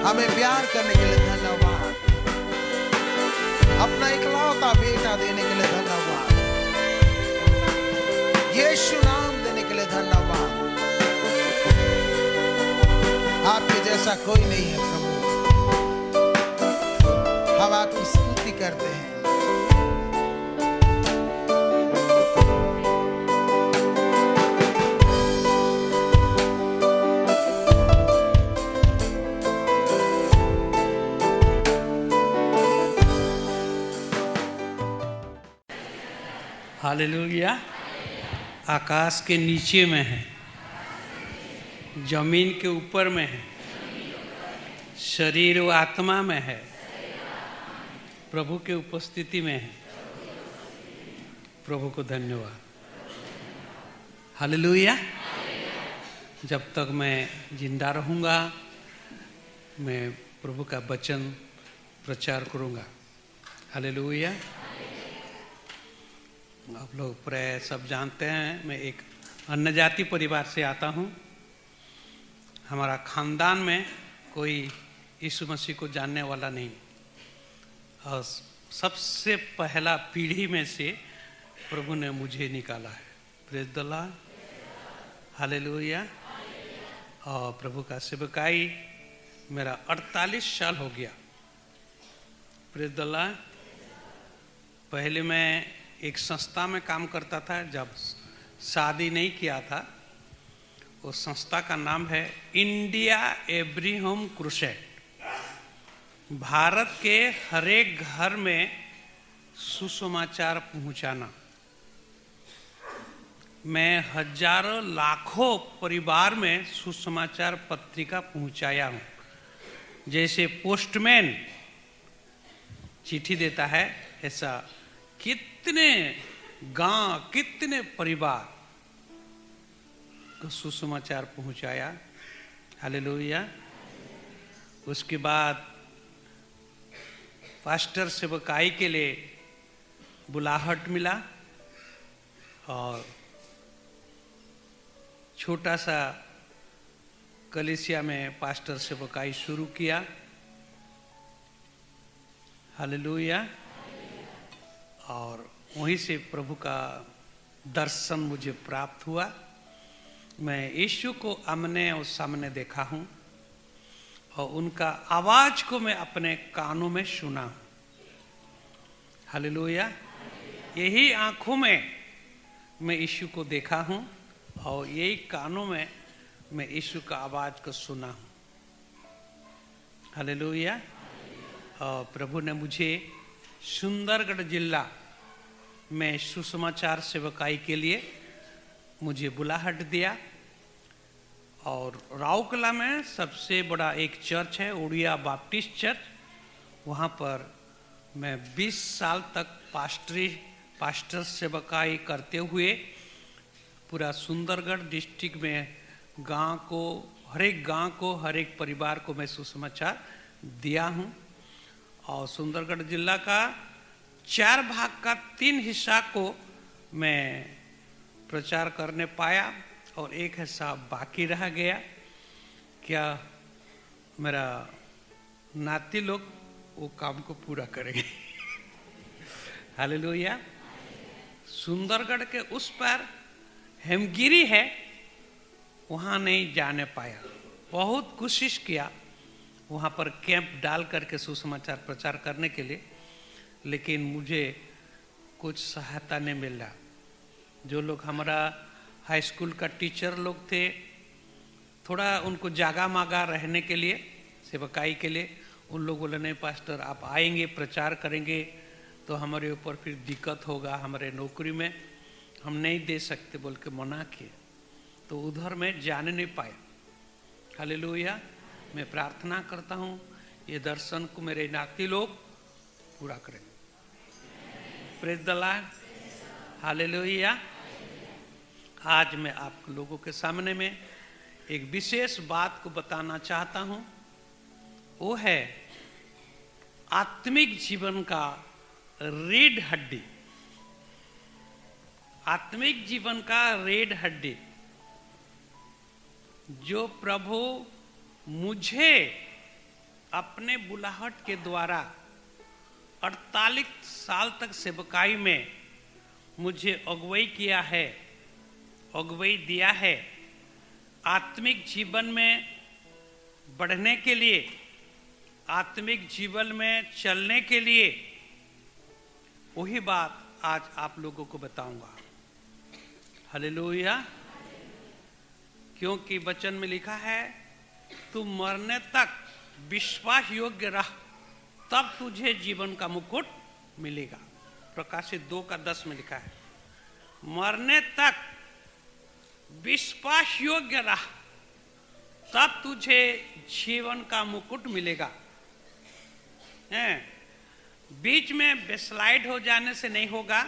हमें प्यार करने के लिए धन्यवाद। अपना इकलौता बेटा देने के लिए धन्यवाद। यीशु नाम देने के लिए धन्यवाद। आपके जैसा कोई नहीं है प्रभु। हम आपकी स्तुति करते हैं। हालेलुया। आकाश के नीचे में है, जमीन के ऊपर में है, शरीर व आत्मा में है, प्रभु के उपस्थिति में है। प्रभु को धन्यवाद। हालेलुया। जब तक मैं जिंदा रहूँगा मैं प्रभु का वचन प्रचार करूँगा। हालेलुया। आप लोग प्राय सब जानते हैं मैं एक अन्य जाति परिवार से आता हूँ। हमारा खानदान में कोई यीशु मसीह को जानने वाला नहीं, और सबसे पहला पीढ़ी में से प्रभु ने मुझे निकाला है। Praise the Lord. हालेलुया। और प्रभु का सेवकाई मेरा 48 साल हो गया। Praise the Lord. पहले मैं एक संस्था में काम करता था, जब शादी नहीं किया था। उस संस्था का नाम है India every home crusade. Bharat के हर एक घर में सुसमाचार पहुंचाना। मैं हजारों लाखों परिवार में सुसमाचार पत्रिका पहुंचाया हूं। जैसे पोस्टमैन चिट्ठी देता है, ऐसा कितने गांव, कितने परिवार को सुसमाचार पहुंचाया। हालेलुया। उसके बाद पास्टर सेवकाई के लिए बुलाहट मिला और छोटा सा कलीसिया में पास्टर सेवकाई शुरू किया। हालेलुया। और वहीं से प्रभु का दर्शन मुझे प्राप्त हुआ। मैं यीशु को आमने और सामने देखा हूँ और उनका आवाज को मैं अपने कानों में सुना हूँ। हालेलुया। यही आंखों में मैं यीशु को देखा हूँ और यही कानों में मैं यीशु का आवाज को सुना हूँ। हालेलुया। और प्रभु ने मुझे सुंदरगढ़ जिला में सुसमाचार सेवकाई के लिए मुझे बुलाहट दिया। और राउरकेला में सबसे बड़ा एक चर्च है, उड़िया बाप्टिस्ट चर्च। वहाँ पर मैं 20 साल तक पास्टर सेवकाई करते हुए पूरा सुंदरगढ़ डिस्ट्रिक्ट में गांव को, हर एक गांव को, हर एक परिवार को मैं सुसमाचार दिया हूँ। और सुंदरगढ़ जिला का 4 भाग का 3 हिस्सा को मैं प्रचार करने पाया और एक हिस्सा बाकी रह गया। क्या मेरा नाती लोग वो काम को पूरा करेंगे। हालेलुया। सुंदरगढ़ के उस पार हेमगिरी है, वहाँ नहीं जाने पाया। बहुत कोशिश किया वहाँ पर कैंप डाल करके सुसमाचार प्रचार करने के लिए, लेकिन मुझे कुछ सहायता नहीं मिला। जो लोग हमारा हाई स्कूल का टीचर लोग थे, थोड़ा उनको जागा मागा रहने के लिए, सेवकाई के लिए, उन लोग बोले नहीं पास्टर आप आएंगे प्रचार करेंगे तो हमारे ऊपर फिर दिक्कत होगा, हमारे नौकरी में हम नहीं दे सकते बोल के मना किए। तो उधर मैं जाने नहीं पाया। हालेलुया। मैं प्रार्थना करता हूँ ये दर्शन को मेरे नाती लोग पूरा करें। Praise the Lord. हालेलुया। आज मैं आप लोगों के सामने में एक विशेष बात को बताना चाहता हूँ। वो है आत्मिक जीवन का रीढ़ हड्डी। आत्मिक जीवन का रीढ़ हड्डी जो प्रभु मुझे अपने बुलाहट के द्वारा 48 साल तक सेवकाई में मुझे अगुवाई किया है, अगुवाई दिया है। आत्मिक जीवन में बढ़ने के लिए, आत्मिक जीवन में चलने के लिए वही बात आज आप लोगों को बताऊंगा। हालेलुया। क्योंकि वचन में लिखा है, तू मरने तक विश्वास योग्य रह, तब तुझे जीवन का मुकुट मिलेगा। प्रकाशित 2:10 में लिखा है, मरने तक विश्वास योग्य रह, तब तुझे जीवन का मुकुट मिलेगा। बीच में बेस्लाइड हो जाने से नहीं होगा,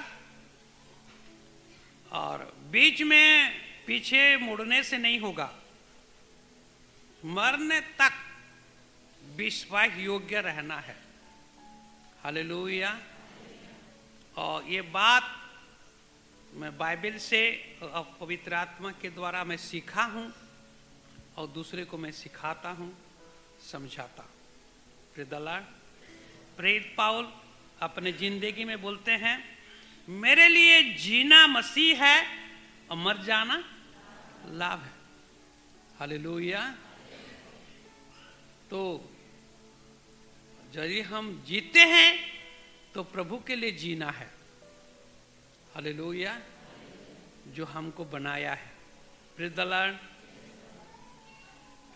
और बीच में पीछे मुड़ने से नहीं होगा। मरने तक विश्वास योग्य रहना है। हालेलुया। और ये बात मैं बाइबल से और पवित्र आत्मा के द्वारा मैं सीखा हूँ और दूसरे को मैं सिखाता हूँ, समझाता हूँ। प्रेरित पौल अपने जिंदगी में बोलते हैं, मेरे लिए जीना मसीह है और मर जाना लाभ है। हालेलुया। तो यदि हम जीते हैं तो प्रभु के लिए जीना है। हालेलुया। जो हमको बनाया है। Praise the Lord.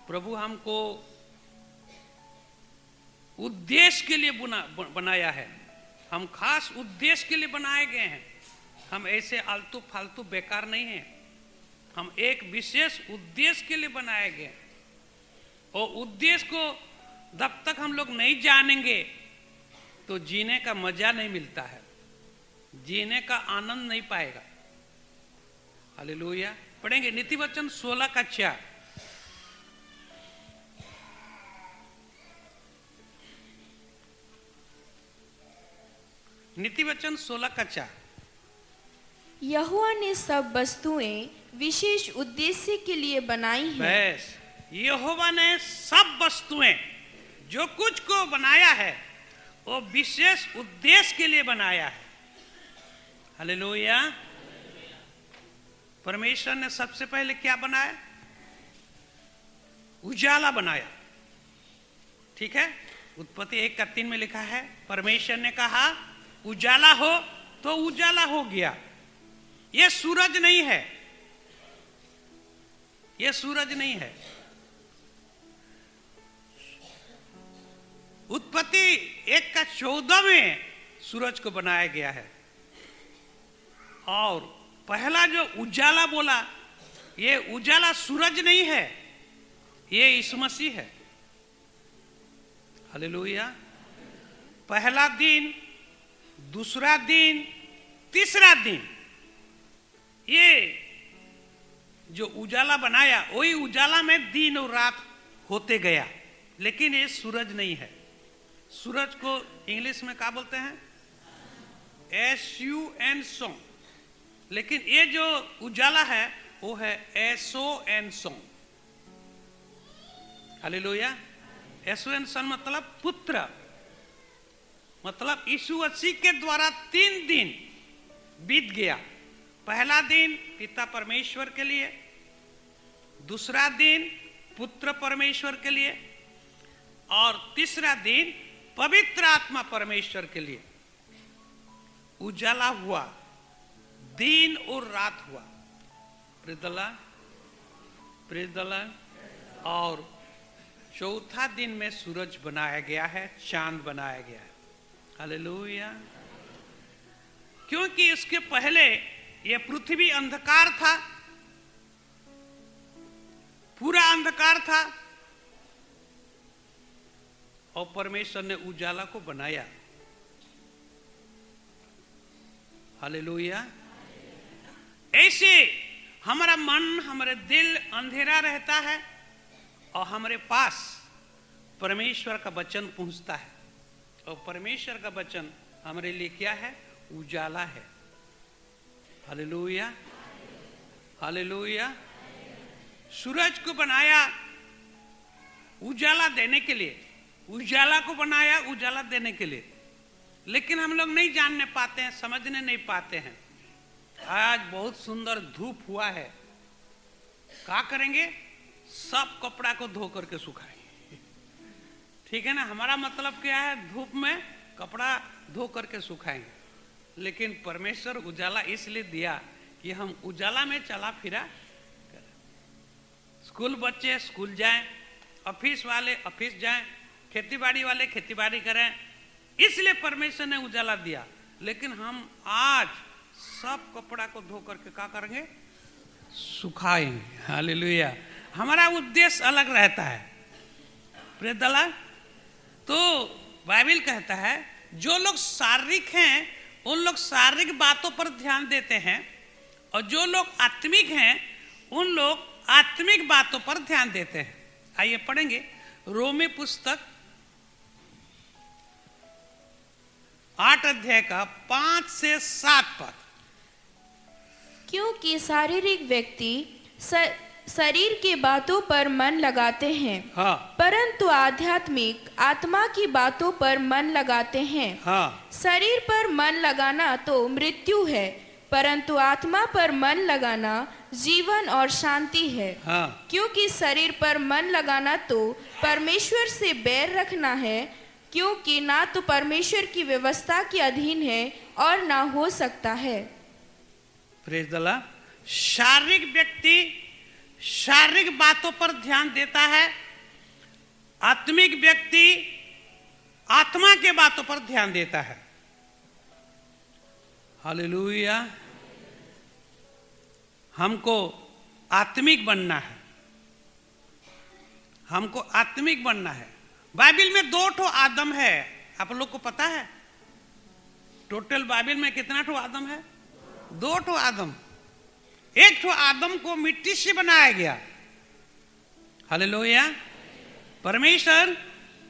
प्रभु हमको उद्देश्य के लिए बनाया है। हम खास उद्देश्य के लिए बनाए गए हैं। हम ऐसे आलतू फालतू बेकार नहीं हैं। हम एक विशेष उद्देश्य के लिए बनाए गए हैं। और उद्देश्य को जब तक हम लोग नहीं जानेंगे तो जीने का मजा नहीं मिलता है, जीने का आनंद नहीं पाएगा। हालेलुया। पढ़ेंगे नीति वचन 16:4। नीति वचन 16:4। यहोवा ने सब वस्तुएं विशेष उद्देश्य के लिए बनाई हैं। बस, यहोवा ने सब वस्तुएं, जो कुछ को बनाया है, वो विशेष उद्देश्य के लिए बनाया है। हालेलुया। परमेश्वर ने सबसे पहले क्या बनाया? उजाला बनाया। ठीक है। उत्पत्ति 1:3 में लिखा है, परमेश्वर ने कहा उजाला हो तो उजाला हो गया। यह सूरज नहीं है, यह सूरज नहीं है। उत्पत्ति 1:14 में सूरज को बनाया गया है। और पहला जो उजाला बोला, ये उजाला सूरज नहीं है, ये यीशु मसीह है। हालेलुया। पहला दिन, दूसरा दिन, तीसरा दिन, ये जो उजाला बनाया, वही उजाला में दिन और रात होते गया। लेकिन ये सूरज नहीं है। सूरज को इंग्लिश में क्या बोलते हैं? SUN song. लेकिन ये जो उजाला है वो है SON song. Hallelujah. SON song मतलब पुत्र, मतलब यीशु मसीह के द्वारा 3 दिन बीत गया। पहला दिन पिता परमेश्वर के लिए, दूसरा दिन पुत्र परमेश्वर के लिए, और तीसरा दिन पवित्र आत्मा परमेश्वर के लिए। उजाला हुआ, दिन और रात हुआ। Praise the Lord. और चौथा दिन में सूरज बनाया गया है, चांद बनाया गया है। हालेलुया। क्योंकि इसके पहले यह पृथ्वी अंधकार था, पूरा अंधकार था, और परमेश्वर ने उजाला को बनाया। हालेलुया। ऐसे हमारा मन, हमारे दिल अंधेरा रहता है और हमारे पास परमेश्वर का वचन पहुंचता है। और परमेश्वर का वचन हमारे लिए क्या है? उजाला है। हालेलुया। हालेलुया। सूरज को बनाया उजाला देने के लिए, उजाला को बनाया उजाला देने के लिए, लेकिन हम लोग नहीं जानने पाते हैं, समझने नहीं पाते हैं। आज बहुत सुंदर धूप हुआ है, क्या करेंगे? सब कपड़ा को धो करके सुखाएंगे। ठीक है ना? हमारा मतलब क्या है? धूप में कपड़ा धो करके सुखाएंगे। लेकिन परमेश्वर उजाला इसलिए दिया कि हम उजाला में चला फिरा करें। स्कूल बच्चे स्कूल जाएं, ऑफिस वाले ऑफिस जाएं, खेतीबाड़ी वाले खेतीबाड़ी करें, इसलिए परमेश्वर ने उजाला दिया। लेकिन हम आज सब कपड़ा को धो करके क्या करेंगे? सुखाएंगे। हालेलुया। हमारा उद्देश्य अलग रहता है। Praise the Lord. तो बाइबल कहता है जो लोग शारीरिक हैं उन लोग शारीरिक बातों पर ध्यान देते हैं, और जो लोग आत्मिक हैं उन लोग आत्मिक बातों पर ध्यान देते हैं। आइए पढ़ेंगे रोमी पुस्तक 8 अध्याय का 5 से 7 पद। क्योंकि शारीरिक व्यक्ति शरीर की बातों पर मन लगाते हैं, हाँ परंतु आध्यात्मिक आत्मा की बातों पर मन लगाते हैं। हाँ शरीर पर मन लगाना तो मृत्यु है, परंतु आत्मा पर मन लगाना जीवन और शांति है। हाँ क्योंकि शरीर पर मन लगाना तो परमेश्वर से बैर रखना है, क्योंकि ना तो परमेश्वर की व्यवस्था के अधीन है और ना हो सकता है। Praise the Lord. शारीरिक व्यक्ति शारीरिक बातों पर ध्यान देता है, आत्मिक व्यक्ति आत्मा के बातों पर ध्यान देता है। हालेलुया। हमको आत्मिक बनना है, हमको आत्मिक बनना है। बाइबल में 2 ठो आदम है, आप लोग को पता है? टोटल बाइबल में कितना ठो आदम है? 2 ठो आदम। एक ठो आदम को मिट्टी से बनाया गया। हालेलुया। परमेश्वर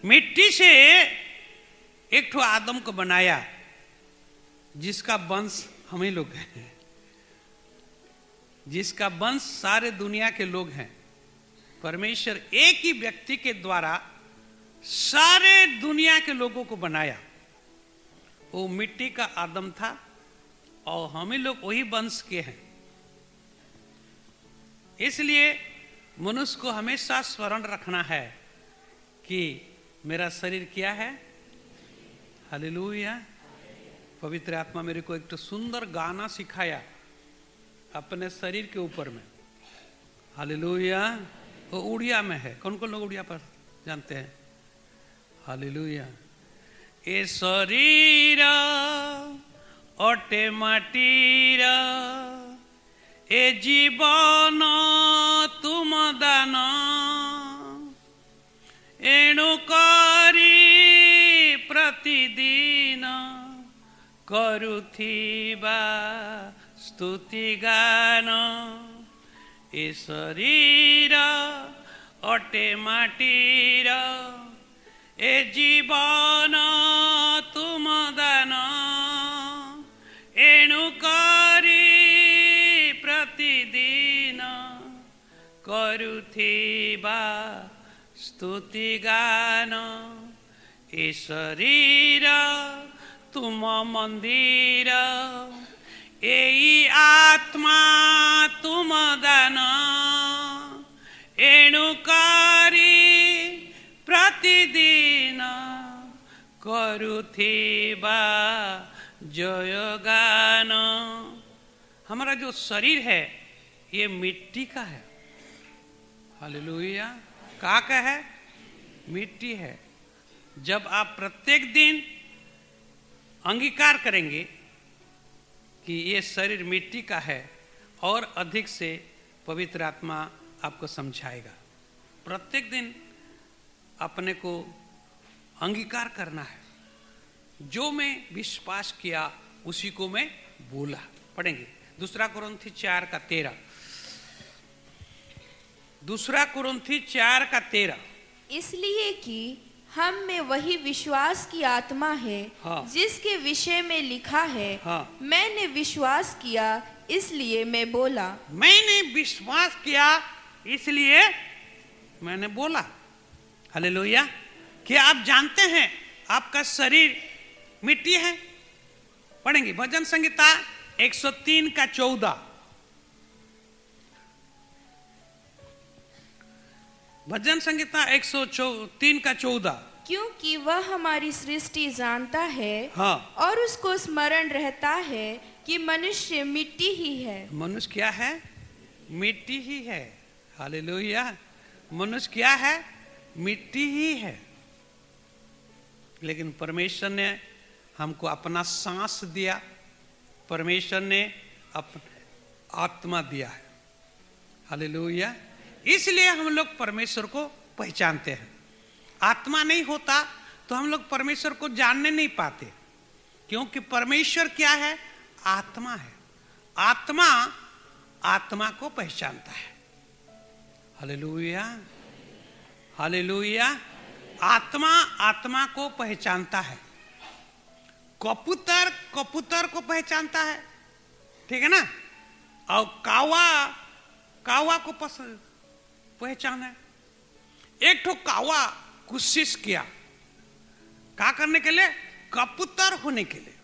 मिट्टी से एक ठो आदम को बनाया, जिसका वंश हम ही लोग हैं, जिसका वंश सारे दुनिया के लोग हैं। परमेश्वर एक ही व्यक्ति के द्वारा सारे दुनिया के लोगों को बनाया। वो मिट्टी का आदम था और हम ही लोग वही वंश के हैं। इसलिए मनुष्य को हमेशा स्मरण रखना है कि मेरा शरीर क्या है। हालेलुया। पवित्र आत्मा मेरे को एक तो सुंदर गाना सिखाया अपने शरीर के ऊपर में। हालेलुया। वो उड़िया में है। कौन कौन लोग उड़िया पर जानते हैं? हालेलुया। ए शरीर अटे माटीर, ए जीवन तुम दान, एणु करी प्रतिदिन करुथिबा स्तुति गान। ए शरीर अटे माटीर, ए जीवन तुम दान, एणु करी प्रतिदिन करुथिबा स्तुति गान। ए शरीर तुम मंदिर, एई आत्मा तुम दान, एणु करी प्रतिदिन करुथिबा जय गान। हमारा जो शरीर है ये मिट्टी का है। हालेलुया। का है? मिट्टी है। जब आप प्रत्येक दिन अंगीकार करेंगे कि ये शरीर मिट्टी का है, और अधिक से पवित्र आत्मा आपको समझाएगा। प्रत्येक दिन अपने को अंगीकार करना है। जो मैं विश्वास किया उसी को मैं बोला। पढ़ेंगे 2 कुरिन्थी 4:13। 2 कुरिन्थी 4:13। इसलिए कि हम में वही विश्वास की आत्मा है, हाँ। जिसके विषय में लिखा है, हाँ। मैंने विश्वास किया इसलिए मैं बोला। मैंने विश्वास किया इसलिए मैंने बोला। हालेलुया। क्या आप जानते हैं आपका शरीर मिट्टी है? पढ़ेंगे भजन संहिता 103 का 14। भजन संहिता 103 का 14। क्योंकि वह हमारी सृष्टि जानता है हाँ। और उसको स्मरण रहता है कि मनुष्य मिट्टी ही है। मनुष्य क्या है? मिट्टी ही है। हालेलुया। मनुष्य क्या है? मिट्टी ही है। लेकिन परमेश्वर ने हमको अपना सांस दिया, परमेश्वर ने आत्मा दिया है। हालेलुया। इसलिए हम लोग परमेश्वर को पहचानते हैं। आत्मा नहीं होता तो हम लोग परमेश्वर को जानने नहीं पाते, क्योंकि परमेश्वर क्या है? आत्मा है। आत्मा आत्मा को पहचानता है। Hallelujah, hallelujah. आत्मा आत्मा को पहचानता है। कबूतर कबूतर को पहचानता है, ठीक है ना? और कावा कावा को पहचान है। एक ठो कावा कोशिश किया क्या करने के लिए? कबूतर होने के लिए।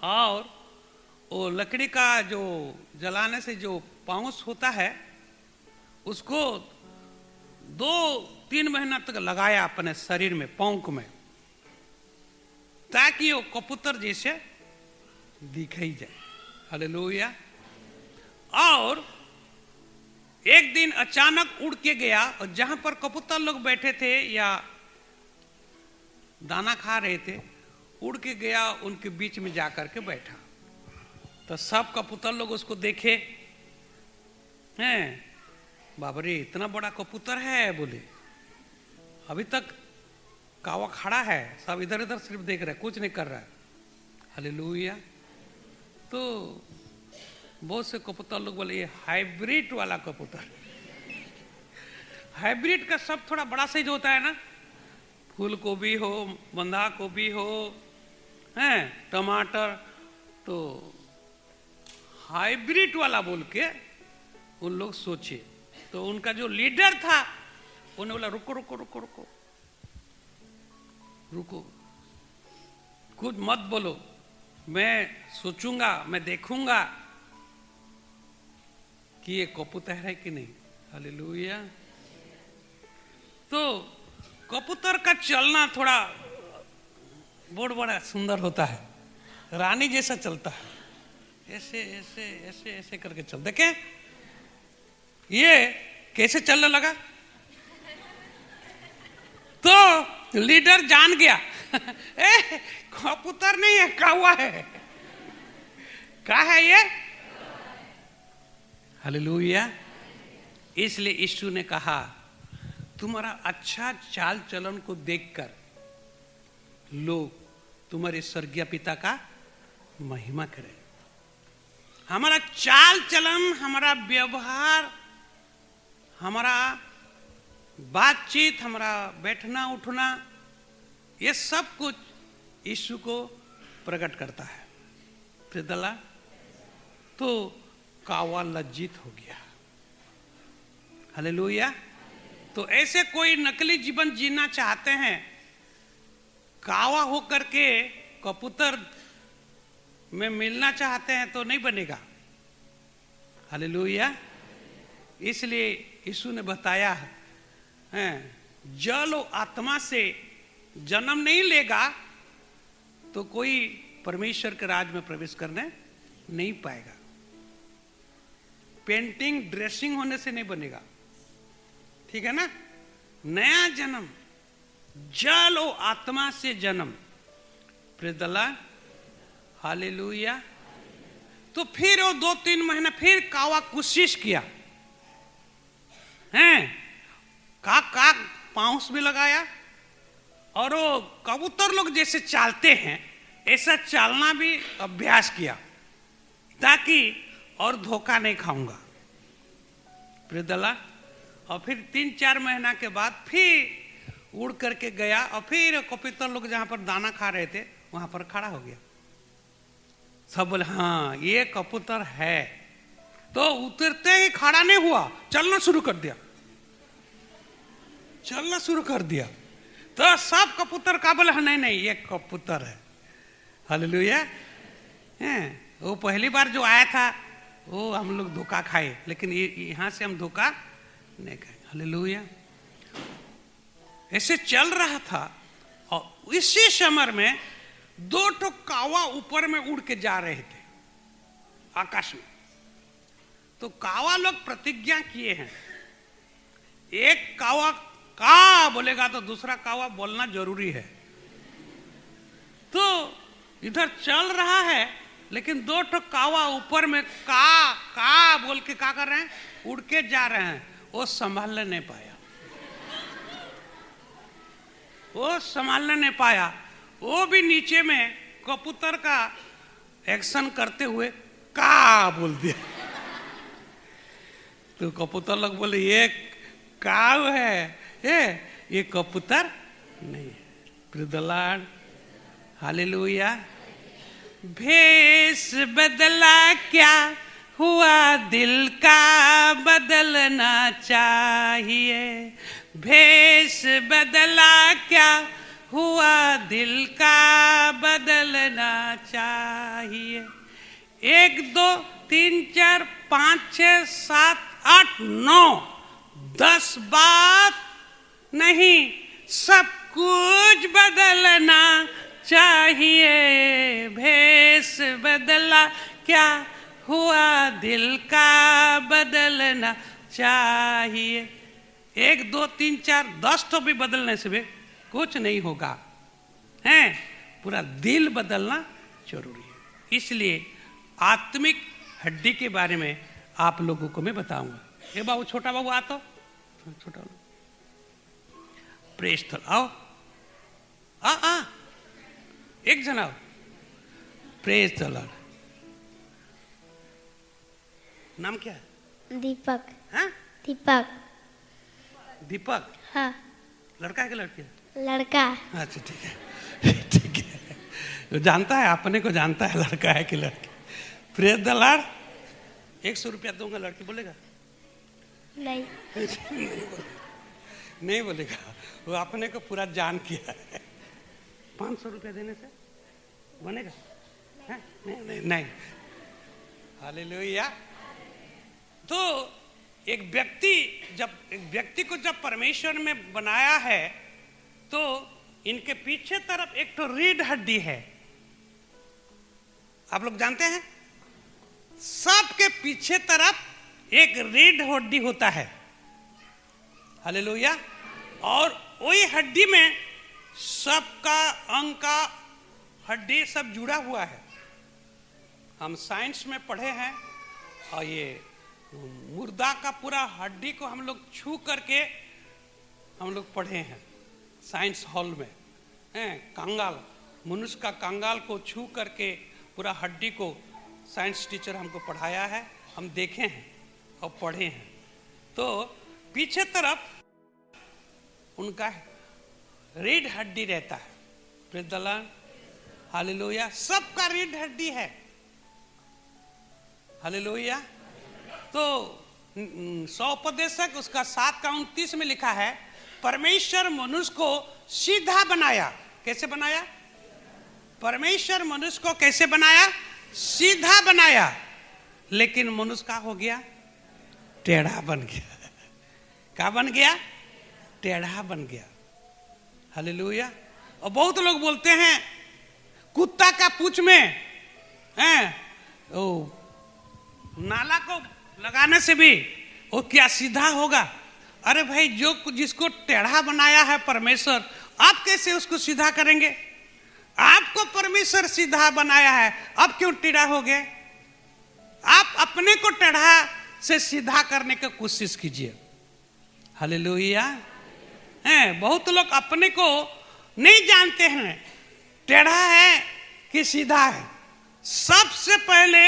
और वो लकड़ी का जो जलाने से जो पाउस होता है उसको 2-3 महीना तक लगाया अपने शरीर में, पौंक में, ताकि वो कबूतर जैसे दिखाई जाए। हालेलुया। और एक दिन अचानक उड़ के गया और जहां पर कबूतर लोग बैठे थे या दाना खा रहे थे, उड़ के गया उनके बीच में जाकर के बैठा। तो सब कबूतर लोग उसको देखे, हैं बाबरे इतना बड़ा कबूतर है, बोले। अभी तक कावा खड़ा है, सब इधर इधर सिर्फ देख रहे, कुछ नहीं कर रहा है। हालेलुया। तो बहुत से कबूतर लोग बोले ये हाइब्रिड वाला कबूतर। हाइब्रिड का सब थोड़ा बड़ा साइज होता है ना, फूल गोभी हो, बंधा गोभी हो, हैं टमाटर, तो हाइब्रिड वाला बोल के उन लोग सोचे। तो उनका जो लीडर था उन्हें बोला रुको रुको रुको रुको रुको, कुछ मत बोलो, मैं सोचूंगा, मैं देखूंगा कि ये कबूतर है कि नहीं। हालेलुया। तो कबूतर का चलना थोड़ा बहुत बड़ा सुंदर होता है, रानी जैसा चलता है, ऐसे ऐसे ऐसे ऐसे करके चल। देखे ये कैसे चलने लगा, तो लीडर जान गया कबूतर नहीं है, कौवा है। क्या है ये? हालेलुया। इसलिए यीशु ने कहा तुम्हारा अच्छा चाल चलन को देखकर लोग तुम्हारे स्वर्गीय पिता का महिमा करें। हमारा चाल चलन, हमारा व्यवहार, हमारा बातचीत, हमारा बैठना उठना, ये सब कुछ यीशु को प्रकट करता है। प्रियदला, तो कावा लज्जित हो गया। हालेलुया। तो ऐसे कोई नकली जीवन जीना चाहते हैं, कावा होकर के कबूतर में मिलना चाहते हैं, तो नहीं बनेगा। हालेलुया। इसलिए यीशु ने बताया है जल और आत्मा से जन्म नहीं लेगा तो कोई परमेश्वर के राज में प्रवेश करने नहीं पाएगा। पेंटिंग ड्रेसिंग होने से नहीं बनेगा, ठीक है ना? नया जन्म जल और आत्मा से जन्म। प्रियदला, हालेलुया। तो फिर वो 2-3 महीना फिर कावा कोशिश किया, हैं का पाउस भी लगाया, और वो कबूतर लोग जैसे चालते हैं ऐसा चालना भी अभ्यास किया, ताकि और धोखा नहीं खाऊंगा। प्रियदला, और फिर 3-4 महीना के बाद फिर उड़ करके गया, और फिर कबूतर लोग जहां पर दाना खा रहे थे वहां पर खड़ा हो गया। सब बोले हाँ ये कबूतर है। तो उतरते ही खड़ा नहीं हुआ, चलना शुरू कर दिया। चलना शुरू कर दिया। तो सब कबूतर का बोले नहीं नहीं ये कबूतर है। हालेलुया। वो पहली बार जो आया था वो हम लोग धोखा खाए, लेकिन यहाँ से हम धोखा नहीं खाए। हालेलुया। ऐसे चल रहा था और इसी समय में 2 ठो कावा ऊपर में उड़ के जा रहे थे आकाश में। तो कावा लोग प्रतिज्ञा किए हैं, एक कावा का बोलेगा तो दूसरा कावा बोलना जरूरी है। तो इधर चल रहा है, लेकिन 2 ठो कावा ऊपर में का बोल के क्या कर रहे हैं, उड़ के जा रहे हैं। वो संभालने नहीं पाया, वो संभालने नहीं पाया। वो भी नीचे में कबूतर का एक्शन करते हुए का बोल दिया। तो कबूतर लोग बोले ये काव है, ये कबूतर नहीं है। Praise the Lord. हालेलुया। भेष बदला क्या हुआ, दिल का बदलना चाहिए। भेष बदला क्या हुआ, दिल का बदलना चाहिए। 1 2 3 4 5 6 7 8 9 10 बात नहीं, सब कुछ बदलना चाहिए। भेष बदला क्या हुआ, दिल का बदलना चाहिए। 1 2 3 4 10 तो भी बदलने से भी कुछ नहीं होगा, हैं? पूरा दिल बदलना जरूरी है। इसलिए आत्मिक हड्डी के बारे में आप लोगों को मैं बताऊंगा। ये बाबू, छोटा बाबू आ तो छोटा प्रेस थल आओ, आ एक जन आओ। प्रेस थल। नाम क्या है? दीपक। हाँ? दीपक। दीपक। हाँ। लड़का है कि लड़की है? लड़का। अच्छा ठीक है, ठीक है। वो जानता है, अपने को जानता है लड़का है कि लड़की। Press the Lord. 100 रुपया दूंगा, लड़की बोलेगा? नहीं। नहीं बोलेगा। वो अपने को पूरा जान किया है। 500 रुपया देने से बनेगा? नहीं नहीं नहीं। हालेलुया। तो एक व्यक्ति को जब परमेश्वर में बनाया है, तो इनके पीछे तरफ एक तो रीढ़ हड्डी है। आप लोग जानते हैं, सबके पीछे तरफ एक रीढ़ हड्डी होता है। हालेलुया। और वही हड्डी में सबका अंग का हड्डी सब जुड़ा हुआ है। हम साइंस में पढ़े हैं, और ये मुर्दा का पूरा हड्डी को हम लोग छू करके हम लोग पढ़े हैं साइंस हॉल में, हैं? कंगाल, मनुष्य का कंगाल को छू करके पूरा हड्डी को साइंस टीचर हमको पढ़ाया है, हम देखे हैं और पढ़े हैं। तो पीछे तरफ उनका रीढ़ हड्डी रहता है। Praise the Lord. हालेलुया। सबका रीढ़ हड्डी है। हालेलुया। तो 100 उपदेशक उसका 7 का 29 में लिखा है, परमेश्वर मनुष्य को सीधा बनाया। कैसे बनाया? परमेश्वर मनुष्य को कैसे बनाया? सीधा बनाया। लेकिन मनुष्य का हो गया, टेढ़ा बन गया। क्या बन गया? टेढ़ा बन गया। हालेलुया। और बहुत लोग बोलते हैं कुत्ता का पूंछ में नाला को लगाने से भी वो क्या सीधा होगा? अरे भाई, जिसको टेढ़ा बनाया है परमेश्वर, आप कैसे उसको सीधा करेंगे? आपको परमेश्वर सीधा बनाया है, अब क्यों टेढ़ा हो गए? आप अपने को टेढ़ा से सीधा करने की कोशिश कीजिए। हालेलुया। बहुत लोग अपने को नहीं जानते हैं टेढ़ा है कि सीधा है। सबसे पहले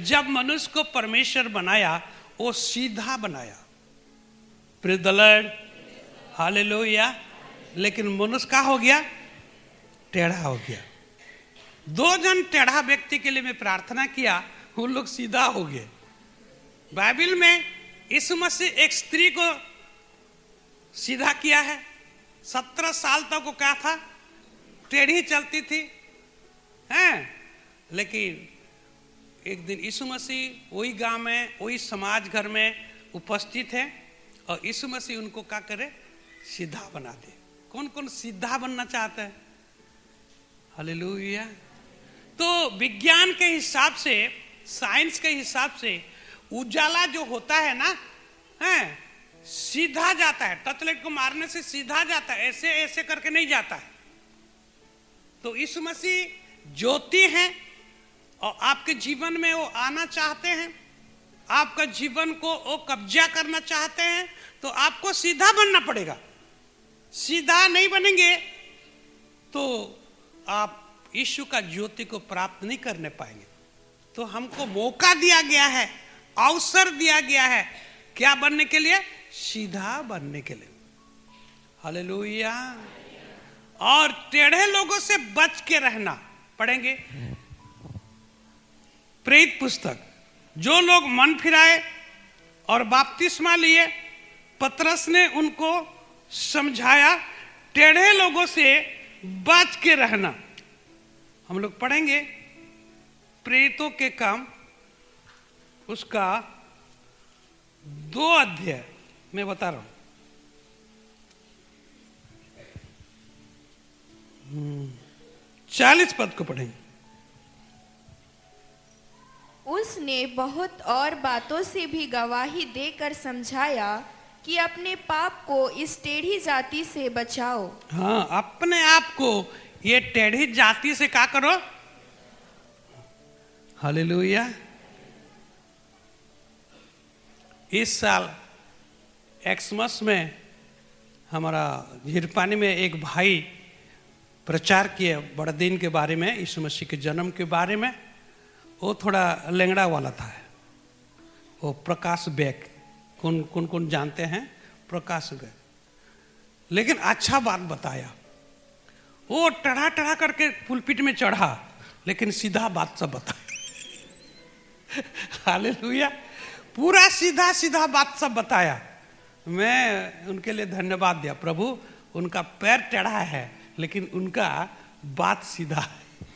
जब मनुष्य को परमेश्वर बनाया, वो सीधा बनाया। Praise the Lord. हालेलुया। लेकिन मनुष्य का हो गया, टेढ़ा हो गया। 2 जन टेढ़ा व्यक्ति के लिए मैं प्रार्थना किया, उन लोग सीधा हो गए। बाइबल में यीशु मसीह एक स्त्री को सीधा किया है। 17 साल तक वो क्या था, टेढ़ी चलती थी, हैं? लेकिन एक दिन यीशु मसीह वही गांव में, वही समाज घर में उपस्थित है और यीशु मसीह उनको क्या करे, सीधा बना दे। कौन कौन सीधा बनना चाहता है? हालेलुया। तो विज्ञान के हिसाब से, साइंस के हिसाब से उजाला जो होता है ना, है सीधा जाता है, टर्चलाइट को मारने से सीधा जाता है, ऐसे ऐसे करके नहीं जाता है। तो यीशु मसीह ज्योति हैं और आपके जीवन में वो आना चाहते हैं, आपका जीवन को वो कब्जा करना चाहते हैं, तो आपको सीधा बनना पड़ेगा। सीधा नहीं बनेंगे तो आप यीशु का ज्योति को प्राप्त नहीं करने पाएंगे। तो हमको मौका दिया गया है, अवसर दिया गया है, क्या बनने के लिए? सीधा बनने के लिए। हालेलुया। और टेढ़े लोगों से बच के रहना। पढ़ेंगे प्रेरित पुस्तक। जो लोग मन फिराए और बपतिस्मा लिए, पतरस ने उनको समझाया टेढ़े लोगों से बच के रहना। हम लोग पढ़ेंगे प्रेरितों के काम, उसका 2 अध्याय मैं बता रहा हूं। 40 पद को पढ़ेंगे। उसने बहुत और बातों से भी गवाही देकर समझाया कि अपने पाप को इस टेढ़ी जाति से बचाओ। हाँ, अपने आप को ये टेढ़ी जाति से क्या करो। हालेलुया। इस साल एक्समस में हमारा झीरपानी में एक भाई प्रचार किए बड़े के बारे में, यीशु मसीह के जन्म के बारे में। वो थोड़ा लेंगड़ा वाला था, वो प्रकाश बैग, कौन जानते हैं प्रकाश बैग, लेकिन अच्छा बात बताया। वो टढ़ा टढ़ा करके पुलपिट में चढ़ा, लेकिन सीधा बात सब बताया। हालेलुया। पूरा सीधा सीधा बात सब बताया। मैं उनके लिए धन्यवाद दिया। प्रभु, उनका पैर टेढ़ा है लेकिन उनका बात सीधा है।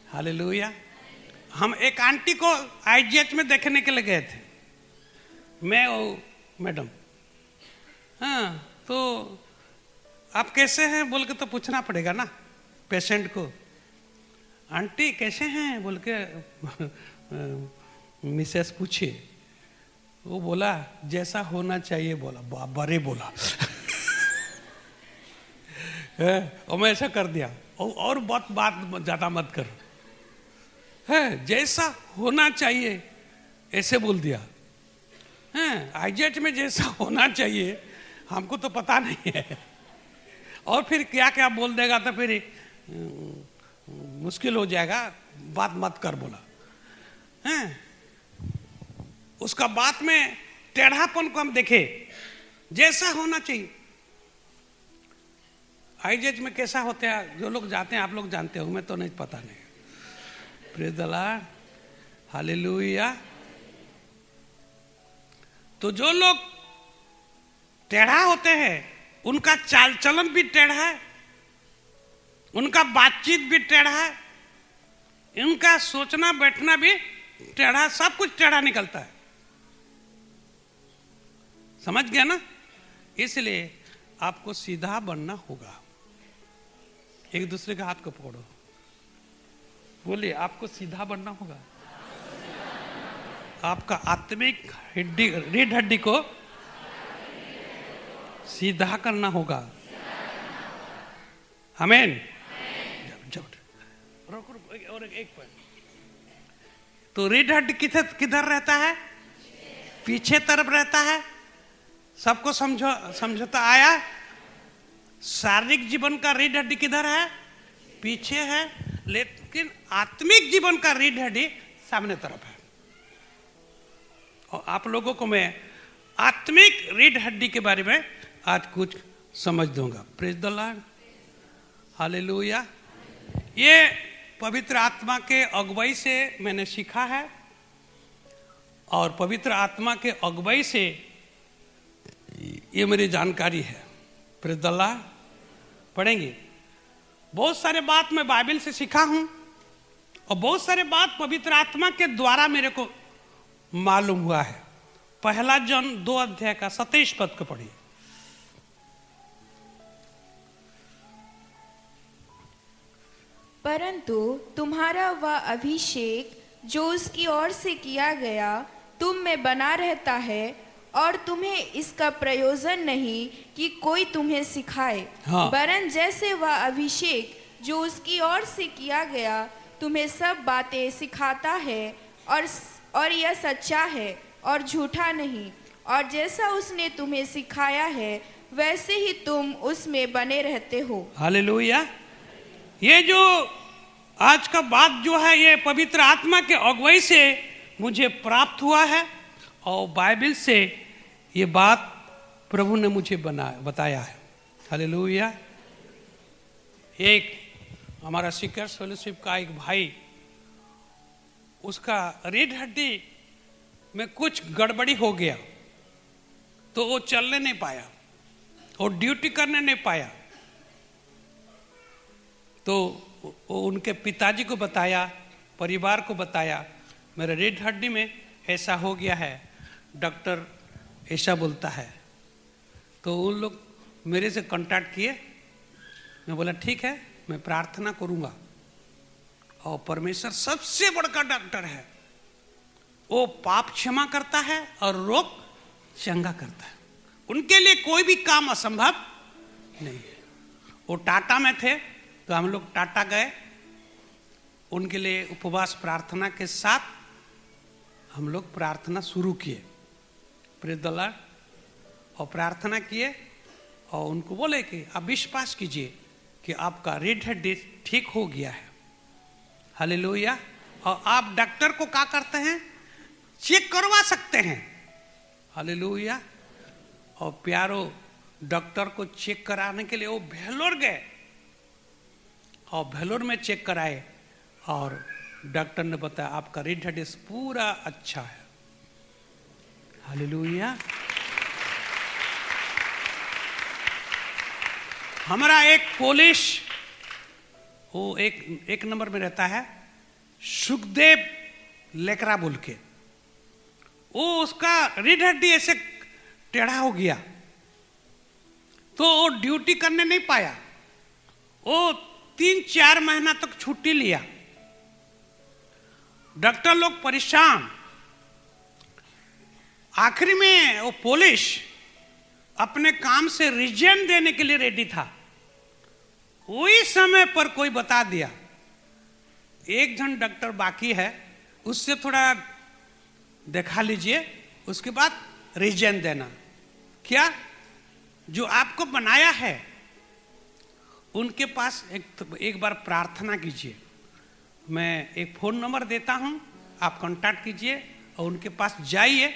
हालेलुया। हम एक आंटी को आईजीएच में देखने के लिए गए थे, मैं और मैडम। हाँ, तो आप कैसे हैं बोल के तो पूछना पड़ेगा ना पेशेंट को। आंटी कैसे हैं बोल के मिसेस पूछे। वो बोला जैसा होना चाहिए, बोला बड़े बोला। और मैं ऐसा कर दिया, और बात ज्यादा मत कर, है जैसा होना चाहिए ऐसे बोल दिया। हैं आईजेट में जैसा होना चाहिए हमको तो पता नहीं है, और फिर क्या क्या बोल देगा तो फिर मुश्किल हो जाएगा। बात मत कर बोला। हैं उसका बात में टेढ़ापन को हम देखे, जैसा होना चाहिए। आईजेट में कैसा होता है, जो लोग जाते हैं आप लोग जानते हो, मैं तो नहीं पता नहीं। Praise the Lord. हालेलुया। तो जो लोग टेढ़ा होते हैं उनका चाल चलन भी टेढ़ा है, उनका बातचीत भी टेढ़ा है, इनका सोचना बैठना भी टेढ़ा, सब कुछ टेढ़ा निकलता है। समझ गया ना? इसलिए आपको सीधा बनना होगा। एक दूसरे का हाथ को पकड़ो, बोलिए आपको सीधा बनना होगा। आपका आत्मिक रीढ़ हड्डी को सीधा करना होगा। आमीन। और एक पॉइंट, तो रीढ़ हड्डी किधर रहता है? पीछे तरफ रहता है। सबको समझौता आया? शारीरिक जीवन का रीढ़ हड्डी किधर है? पीछे है, लेकिन आत्मिक जीवन का रीढ़ हड्डी सामने तरफ है। और आप लोगों को मैं आत्मिक रीढ़ हड्डी के बारे में आज कुछ समझ दूंगा। Praise the Lord. हालेलुया। ये पवित्र आत्मा के अगुवाई से मैंने सीखा है, और पवित्र आत्मा के अगुवाई से ये मेरी जानकारी है। Praise the Lord. पढ़ेंगे। बहुत सारे बात मैं बाइबल से सीखा हूं और बहुत सारे बात पवित्र आत्मा के द्वारा मेरे को मालूम हुआ है। पहला जन 2 अध्याय का 27 पद को पढ़िए। परंतु तुम्हारा वह अभिषेक जो उसकी ओर से किया गया तुम में बना रहता है और तुम्हें इसका प्रयोजन नहीं कि कोई तुम्हें सिखाए, हाँ। वरन जैसे वह अभिषेक जो उसकी ओर से किया गया तुम्हें सब बातें सिखाता है और यह सच्चा है और झूठा नहीं, और जैसा उसने तुम्हें सिखाया है वैसे ही तुम उसमें बने रहते हो। हालेलुया। ये जो आज का बात जो है ये पवित्र आत्मा के अगुवाई से मुझे प्राप्त हुआ है और बाइबल से ये बात प्रभु ने मुझे बताया है। हालेलुया। एक हमारा सीकर्स फेलोशिप का एक भाई, उसका रीढ़ हड्डी में कुछ गड़बड़ी हो गया तो वो चलने नहीं पाया और ड्यूटी करने नहीं पाया। तो वो उनके पिताजी को बताया, परिवार को बताया, मेरे रीढ़ हड्डी में ऐसा हो गया है, डॉक्टर ऐसा बोलता है। तो उन लोग मेरे से कांटेक्ट किए। मैं बोला ठीक है, मैं प्रार्थना करूंगा। और परमेश्वर सबसे बड़ा डॉक्टर है, वो पाप क्षमा करता है और रोग चंगा करता है। उनके लिए कोई भी काम असंभव नहीं है। वो टाटा में थे तो हम लोग टाटा गए, उनके लिए उपवास प्रार्थना के साथ हम लोग प्रार्थना शुरू किए। Praise the Lord. और प्रार्थना किए और उनको बोले कि आप विश्वास कीजिए कि आपका रीढ़ हड्डी ठीक हो गया है। हालेलुया। और आप डॉक्टर को क्या करते हैं, चेक करवा सकते हैं। हालेलुया। और प्यारो डॉक्टर को चेक कराने के लिए वो भेलोर गए और भेलोर में चेक कराए और डॉक्टर ने बताया आपका रीढ़ हड्डी पूरा अच्छा है। हालेलुया। हमारा एक पोलिश, वो एक नंबर में रहता है, सुखदेव लेकरा बोल के, वो उसका रीढ़ हड्डी ऐसे टेढ़ा हो गया तो वो ड्यूटी करने नहीं पाया। वो 3-4 महीना तक छुट्टी लिया। डॉक्टर लोग परेशान। आखिरी में वो पोलिश अपने काम से रिजाइन देने के लिए रेडी था। वही समय पर कोई बता दिया एक जन डॉक्टर बाकी है, उससे थोड़ा दिखा लीजिए, उसके बाद रिजाइन देना। क्या जो आपको बनाया है उनके पास एक बार प्रार्थना कीजिए। मैं एक फ़ोन नंबर देता हूं, आप कांटेक्ट कीजिए और उनके पास जाइए,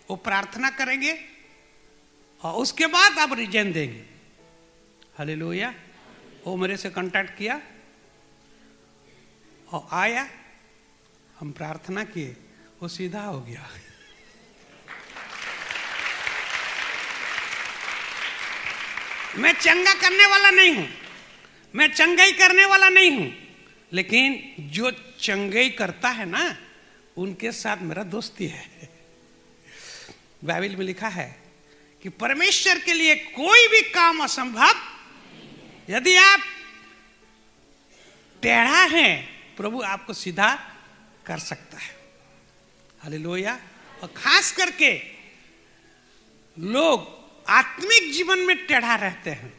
वो प्रार्थना करेंगे और उसके बाद आप रिजाइन देंगे। हालेलुया। वो मेरे से कांटेक्ट किया और आया, हम प्रार्थना किए, वो सीधा हो गया। मैं चंगा करने वाला नहीं हूं, मैं चंगाई करने वाला नहीं हूं, लेकिन जो चंगाई करता है ना उनके साथ मेरा दोस्ती है। बाइबल में लिखा है कि परमेश्वर के लिए कोई भी काम असंभव। यदि आप टेढ़ा हैं, प्रभु आपको सीधा कर सकता है। हालेलुया। और खास करके लोग आत्मिक जीवन में टेढ़ा रहते हैं।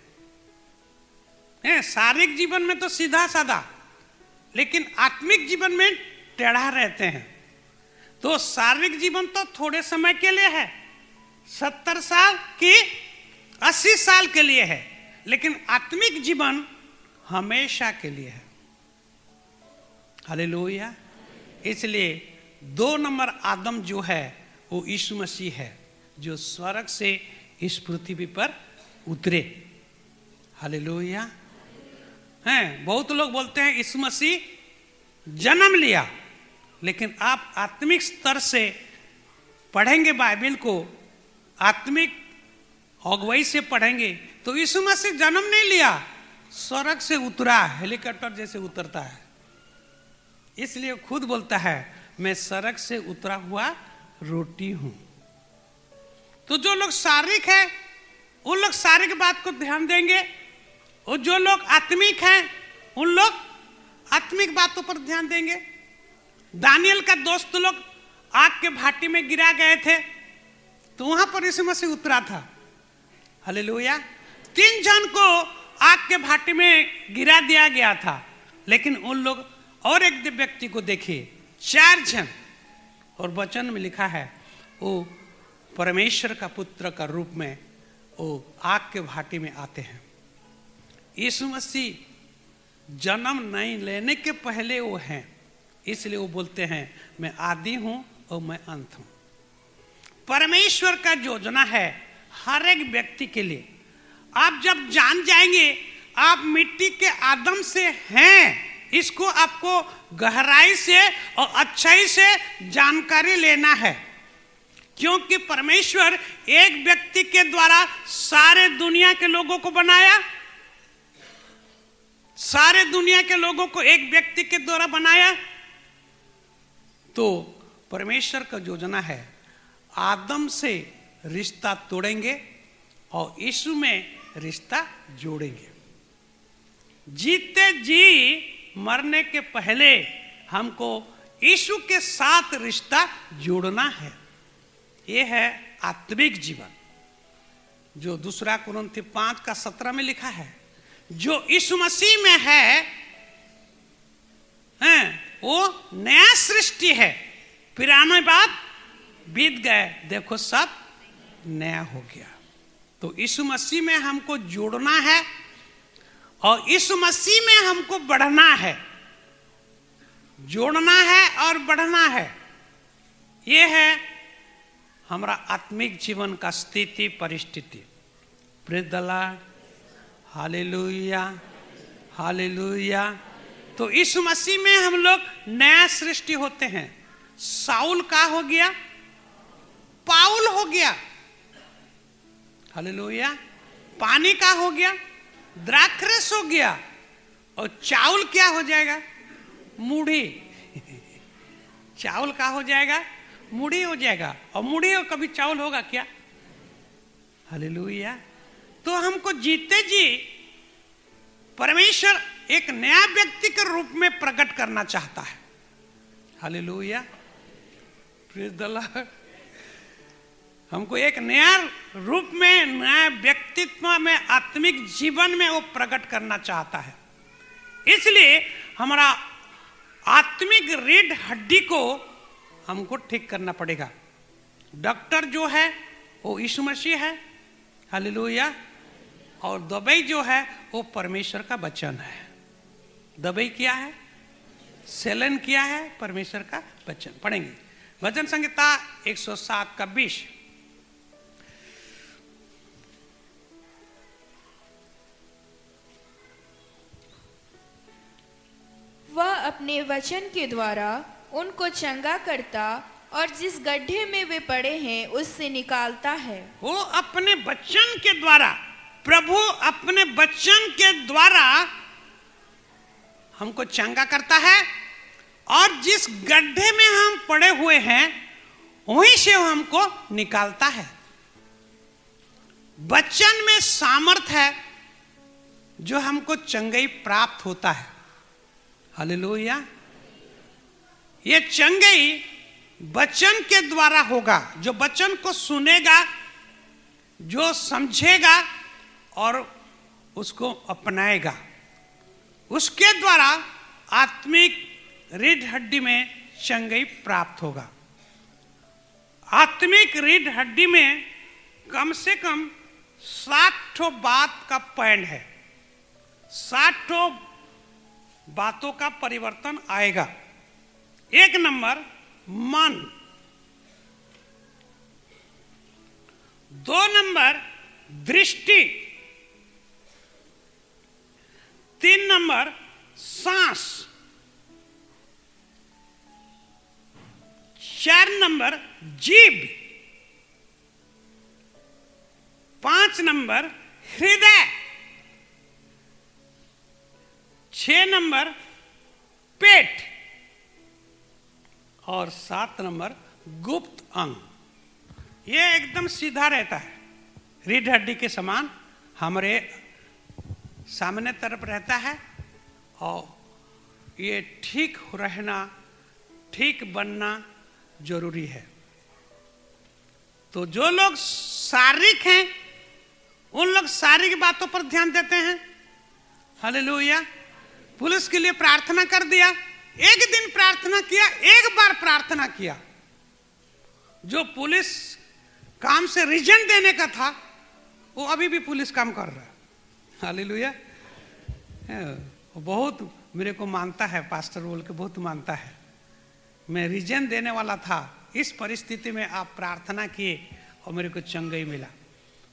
शारीरिक जीवन में तो सीधा साधा, लेकिन आत्मिक जीवन में टेढ़ा रहते हैं। तो शारीरिक जीवन तो थोड़े समय के लिए है, 70 साल की 80 साल के लिए है, लेकिन आत्मिक जीवन हमेशा के लिए है। हालेलुया। इसलिए 2 नंबर आदम जो है वो यीशु मसीह है, जो स्वर्ग से इस पृथ्वी पर उतरे। हालेलुया। हैं, बहुत लोग बोलते हैं यीशु मसीह जन्म लिया, लेकिन आप आत्मिक स्तर से पढ़ेंगे बाइबल को, आत्मिक अगुवाई से पढ़ेंगे तो यीशु मसीह जन्म नहीं लिया, स्वर्ग से उतरा, हेलीकॉप्टर जैसे उतरता है। इसलिए खुद बोलता है मैं स्वर्ग से उतरा हुआ रोटी हूं। तो जो लोग शारीरिक है उन लोग शारीरिक बात को ध्यान देंगे, और जो लोग आत्मिक हैं उन लोग आत्मिक बातों पर ध्यान देंगे। दानियल का दोस्त लोग आग के भाटी में गिरा गए थे, तो वहां पर यीशु मसीह उतरा था। हालेलुया। 3 जन को आग के भाटी में गिरा दिया गया था, लेकिन उन लोग और एक व्यक्ति को देखिए, 4 जन, और वचन में लिखा है वो परमेश्वर का पुत्र का रूप में वो आग के भाटी में आते हैं। यीशु मसीह जन्म नहीं लेने के पहले वो हैं, इसलिए वो बोलते हैं मैं आदि हूं और मैं अंत हूं। परमेश्वर का योजना है हर एक व्यक्ति के लिए। आप जब जान जाएंगे आप मिट्टी के आदम से हैं, इसको आपको गहराई से और अच्छाई से जानकारी लेना है, क्योंकि परमेश्वर एक व्यक्ति के द्वारा सारे दुनिया के लोगों को बनाया, सारे दुनिया के लोगों को एक व्यक्ति के द्वारा बनाया। तो परमेश्वर का योजना है आदम से रिश्ता तोड़ेंगे और यीशु में रिश्ता जोड़ेंगे। जीते जी मरने के पहले हमको यीशु के साथ रिश्ता जोड़ना है। यह है आत्मिक जीवन, जो 2 कुरिन्थी 5:17 में लिखा है। जो यीशु मसीह में है वो नया सृष्टि है, पुरानी बात बीत गए, देखो सब नया हो गया। तो यीशु मसीह में हमको जोड़ना है और यीशु मसीह में हमको बढ़ना है, जोड़ना है और बढ़ना है। यह है हमारा आत्मिक जीवन का स्थिति परिस्थिति। Praise the Lord, hallelujah, hallelujah. तो यीशु मसीह में हम लोग नया सृष्टि होते हैं। साउल का हो गया, पाउल हो गया, हालेलुया। पानी का हो गया, द्राक्षरस हो गया, और चावल क्या हो जाएगा? मूढ़ी। चावल का हो जाएगा? मूढ़ी हो जाएगा। और मूढ़ी हो कभी चावल होगा क्या? हालेलुया। तो हमको जीते जी परमेश्वर एक नया व्यक्ति के रूप में प्रकट करना चाहता है। Hallelujah, praise the Lord. हमको एक नया रूप में, नया व्यक्तित्व में, आत्मिक जीवन में वो प्रकट करना चाहता है। इसलिए हमारा आत्मिक रीढ़ हड्डी को हमको ठीक करना पड़ेगा। डॉक्टर जो है वो यीशु मसीह है, हालेलुया। और दवाई जो है वो परमेश्वर का वचन है। दवाई क्या है? सेलन क्या है? परमेश्वर का वचन। पढ़ेंगे भजन संहिता 107:20। वह अपने वचन के द्वारा उनको चंगा करता और जिस गड्ढे में वे पड़े हैं उससे निकालता है। वो अपने वचन के द्वारा, प्रभु अपने वचन के द्वारा हमको चंगा करता है, और जिस गड्ढे में हम पड़े हुए हैं वहीं से वो हमको निकालता है। वचन में सामर्थ है जो हमको चंगाई प्राप्त होता है। हालेलुया। ये चंगाई वचन के द्वारा होगा। जो वचन को सुनेगा, जो समझेगा और उसको अपनाएगा, उसके द्वारा आत्मिक रीढ़ हड्डी में चंगाई प्राप्त होगा। आत्मिक रीढ़ हड्डी में कम से कम 60 बात का पॉइंट है। 60 बातों का परिवर्तन आएगा। 1 नंबर मन, 2 नंबर दृष्टि, 3 नंबर सांस, 4 नंबर जीभ, 5 नंबर हृदय, 6 नंबर पेट और 7 नंबर गुप्त अंग। ये एकदम सीधा रहता है, रीढ़ हड्डी के समान हमारे सामने तरफ रहता है और ये ठीक रहना, ठीक बनना जरूरी है। तो जो लोग शारीरिक हैं उन लोग शारीरिक बातों पर ध्यान देते हैं। हालेलुया। पुलिस के लिए प्रार्थना कर दिया, एक दिन प्रार्थना किया, एक बार प्रार्थना किया, जो पुलिस काम से रिजन देने का था वो अभी भी पुलिस काम कर रहा है। हालेलुया। बहुत मेरे को मानता है, पास्टर बोल के बहुत मानता है। मैं रिजन देने वाला था, इस परिस्थिति में आप प्रार्थना किए और मेरे को चंगाई मिला।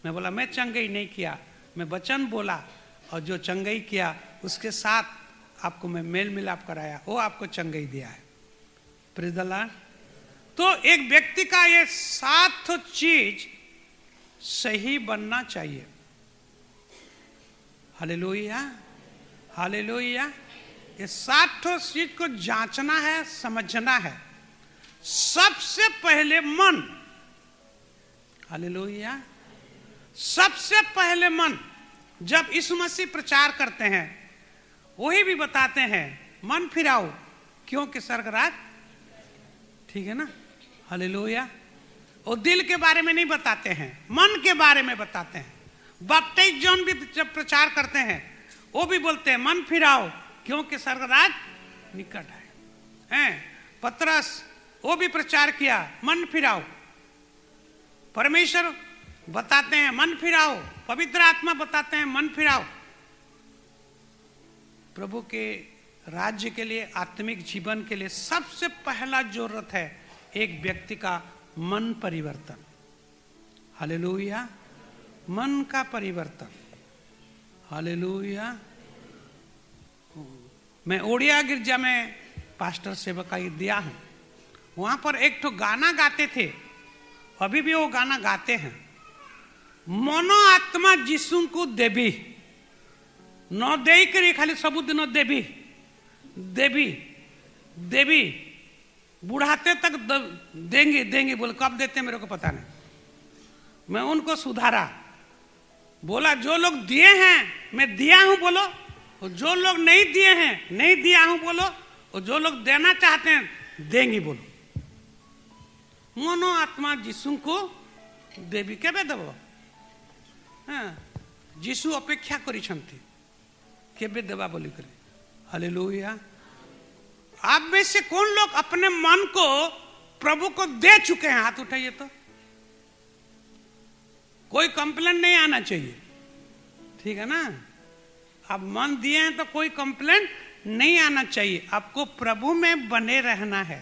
मैं बोला मैं चंगाई नहीं किया, मैं वचन बोला और जो चंगाई किया उसके साथ आपको मैं मेल मिलाप कराया, वो आपको चंगाई दिया है। Praise the Lord. तो एक व्यक्ति का ये 7 चीज सही बनना चाहिए। Hallelujah, hallelujah. ये 7 चीज को जांचना है, समझना है। सबसे पहले मन, हालेलुया, सबसे पहले मन। जब यीशु मसीह प्रचार करते हैं वही भी बताते हैं मन फिराओ क्योंकि स्वर्गराज, ठीक है ना। हालेलुया। और दिल के बारे में नहीं बताते हैं, मन के बारे में बताते हैं। बपतिस्मा जॉन भी जब प्रचार करते हैं वो भी बोलते हैं मन फिराओ क्योंकि स्वर्गराज निकट है। पतरस वो भी प्रचार किया मन फिराओ। परमेश्वर बताते हैं मन फिराओ, पवित्र आत्मा बताते हैं मन फिराओ। प्रभु के राज्य के लिए, आत्मिक जीवन के लिए सबसे पहला जरूरत है एक व्यक्ति का मन परिवर्तन। हालेलुया। मन का परिवर्तन। हालेलुया। मैं ओडिया गिरजा में पास्टर सेवकाई दिया हूं, वहां पर एक तो गाना गाते थे, अभी भी वो गाना गाते हैं। मनो आत्मा जीसु को देवी न दे करी खाली सबुदिन देवी देवी देवी, बुढ़ाते तक देंगे देंगे बोले, कब देते मेरे को पता नहीं। मैं उनको सुधारा, बोला जो लोग दिए हैं मैं दिया हूं बोलो, और जो लोग नहीं दिए हैं नहीं दिया हूं बोलो, और जो लोग देना चाहते हैं देंगे बोलो। मनो आत्मा जीसु को देवी केबे देव, जीसु अपेक्षा करिसंती केबे देवा बोली करे। हालेलुया। आप में से कौन लोग अपने मन को प्रभु को दे चुके हैं? हाथ उठाइए तो। कोई कंप्लेंट नहीं आना चाहिए, ठीक है ना। आप मन दिए हैं तो कोई कंप्लेंट नहीं आना चाहिए। आपको प्रभु में बने रहना है,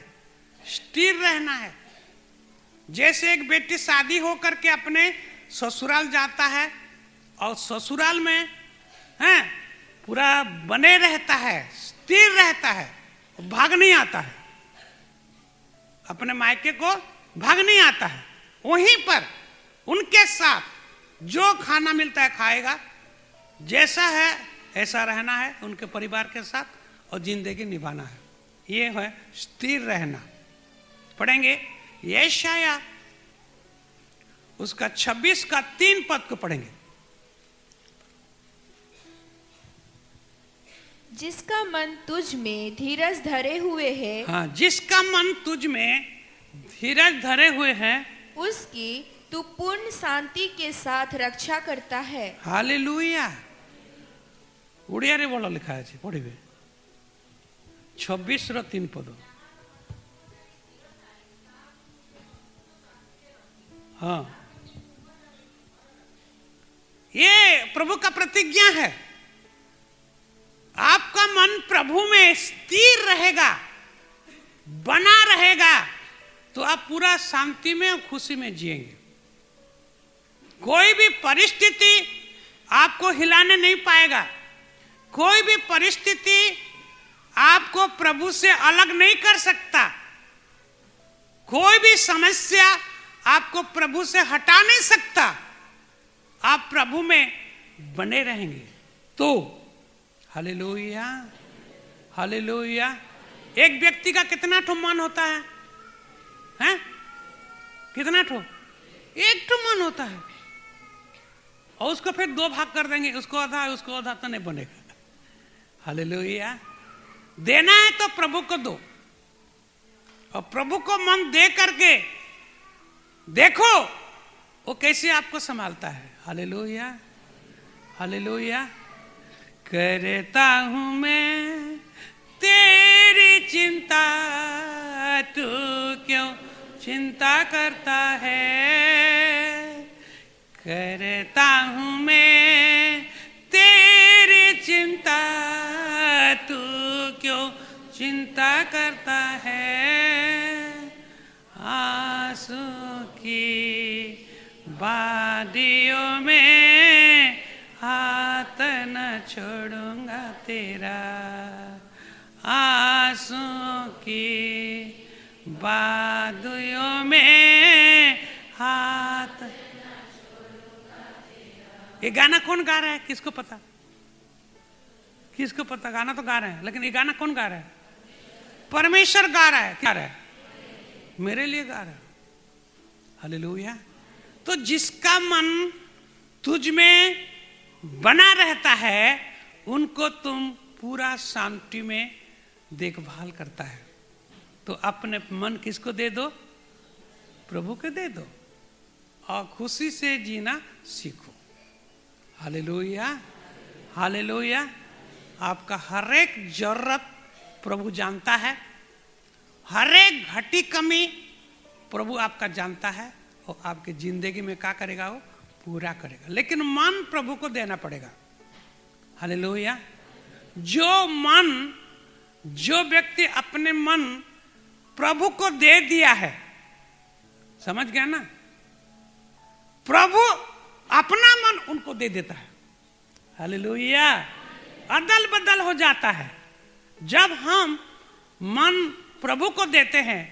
स्थिर रहना है। जैसे एक बेटी शादी होकर के अपने ससुराल जाता है और ससुराल में पूरा बने रहता है, स्थिर रहता है, भाग नहीं आता है, अपने मायके को भाग नहीं आता है। वहीं पर उनके साथ जो खाना मिलता है खाएगा, जैसा है ऐसा रहना है उनके परिवार के साथ, और जिंदगी निभाना है। ये है स्थिर रहना। पढ़ेंगे यशाया उसका 26 का 3 पद को पढ़ेंगे। जिसका मन तुझ में धीरज धरे हुए है, हाँ, जिसका मन तुझ में धीरज धरे हुए है उसकी तू पूर्ण शांति के साथ रक्षा करता है। हालेलुया। उड़िया रे बोला लिखा है, पढ़िबे 26 रो 3 पद। हाँ, ये प्रभु का प्रतिज्ञा है। आपका मन प्रभु में स्थिर रहेगा, बना रहेगा, तो आप पूरा शांति में और खुशी में जिएंगे। कोई भी परिस्थिति आपको हिलाने नहीं पाएगा। कोई भी परिस्थिति आपको प्रभु से अलग नहीं कर सकता। कोई भी समस्या आपको प्रभु से हटा नहीं सकता। आप प्रभु में बने रहेंगे तो हालेलुया, हालेलुया। एक व्यक्ति का कितना ठो मन होता है? हैं? कितना ठो? एक ठो मन होता है, और उसको फिर दो भाग कर देंगे, उसको आधा उसको आधा, तो नहीं बनेगा। हालेलुया। देना है तो प्रभु को दो, और प्रभु को मन दे करके देखो वो कैसे आपको संभालता है। Hallelujah, hallelujah. करता हूं मैं तेरी चिंता, तू क्यों चिंता करता है? करता हूं मैं तेरी चिंता, तू क्यों चिंता करता है? आंसू की वादियों में हाथ न छोड़ूंगा तेरा, आंसू की वादियों में हाथ। ये गाना कौन गा रहा है? किसको पता? किसको पता? गाना तो गा रहे हैं, लेकिन ये गाना कौन गा रहा है? परमेश्वर गा रहा है। क्या रहा है? मेरे लिए गा रहा है। हालेलुया। तो जिसका मन तुझ में बना रहता है उनको तुम पूरा शांति में देखभाल करता है। तो अपने मन किसको दे दो? प्रभु को दे दो, और खुशी से जीना सीखो। Hallelujah, hallelujah. आपका हर एक जरूरत प्रभु जानता है, हर एक घटी कमी प्रभु आपका जानता है, और आपकी जिंदगी में क्या करेगा? वो पूरा करेगा। लेकिन मन प्रभु को देना पड़ेगा। हालेलुया। जो व्यक्ति अपने मन प्रभु को दे दिया है, समझ गया ना? प्रभु अपना मन उनको दे देता है। हालेलुया। अदल बदल हो जाता है। जब हम मन प्रभु को देते हैं,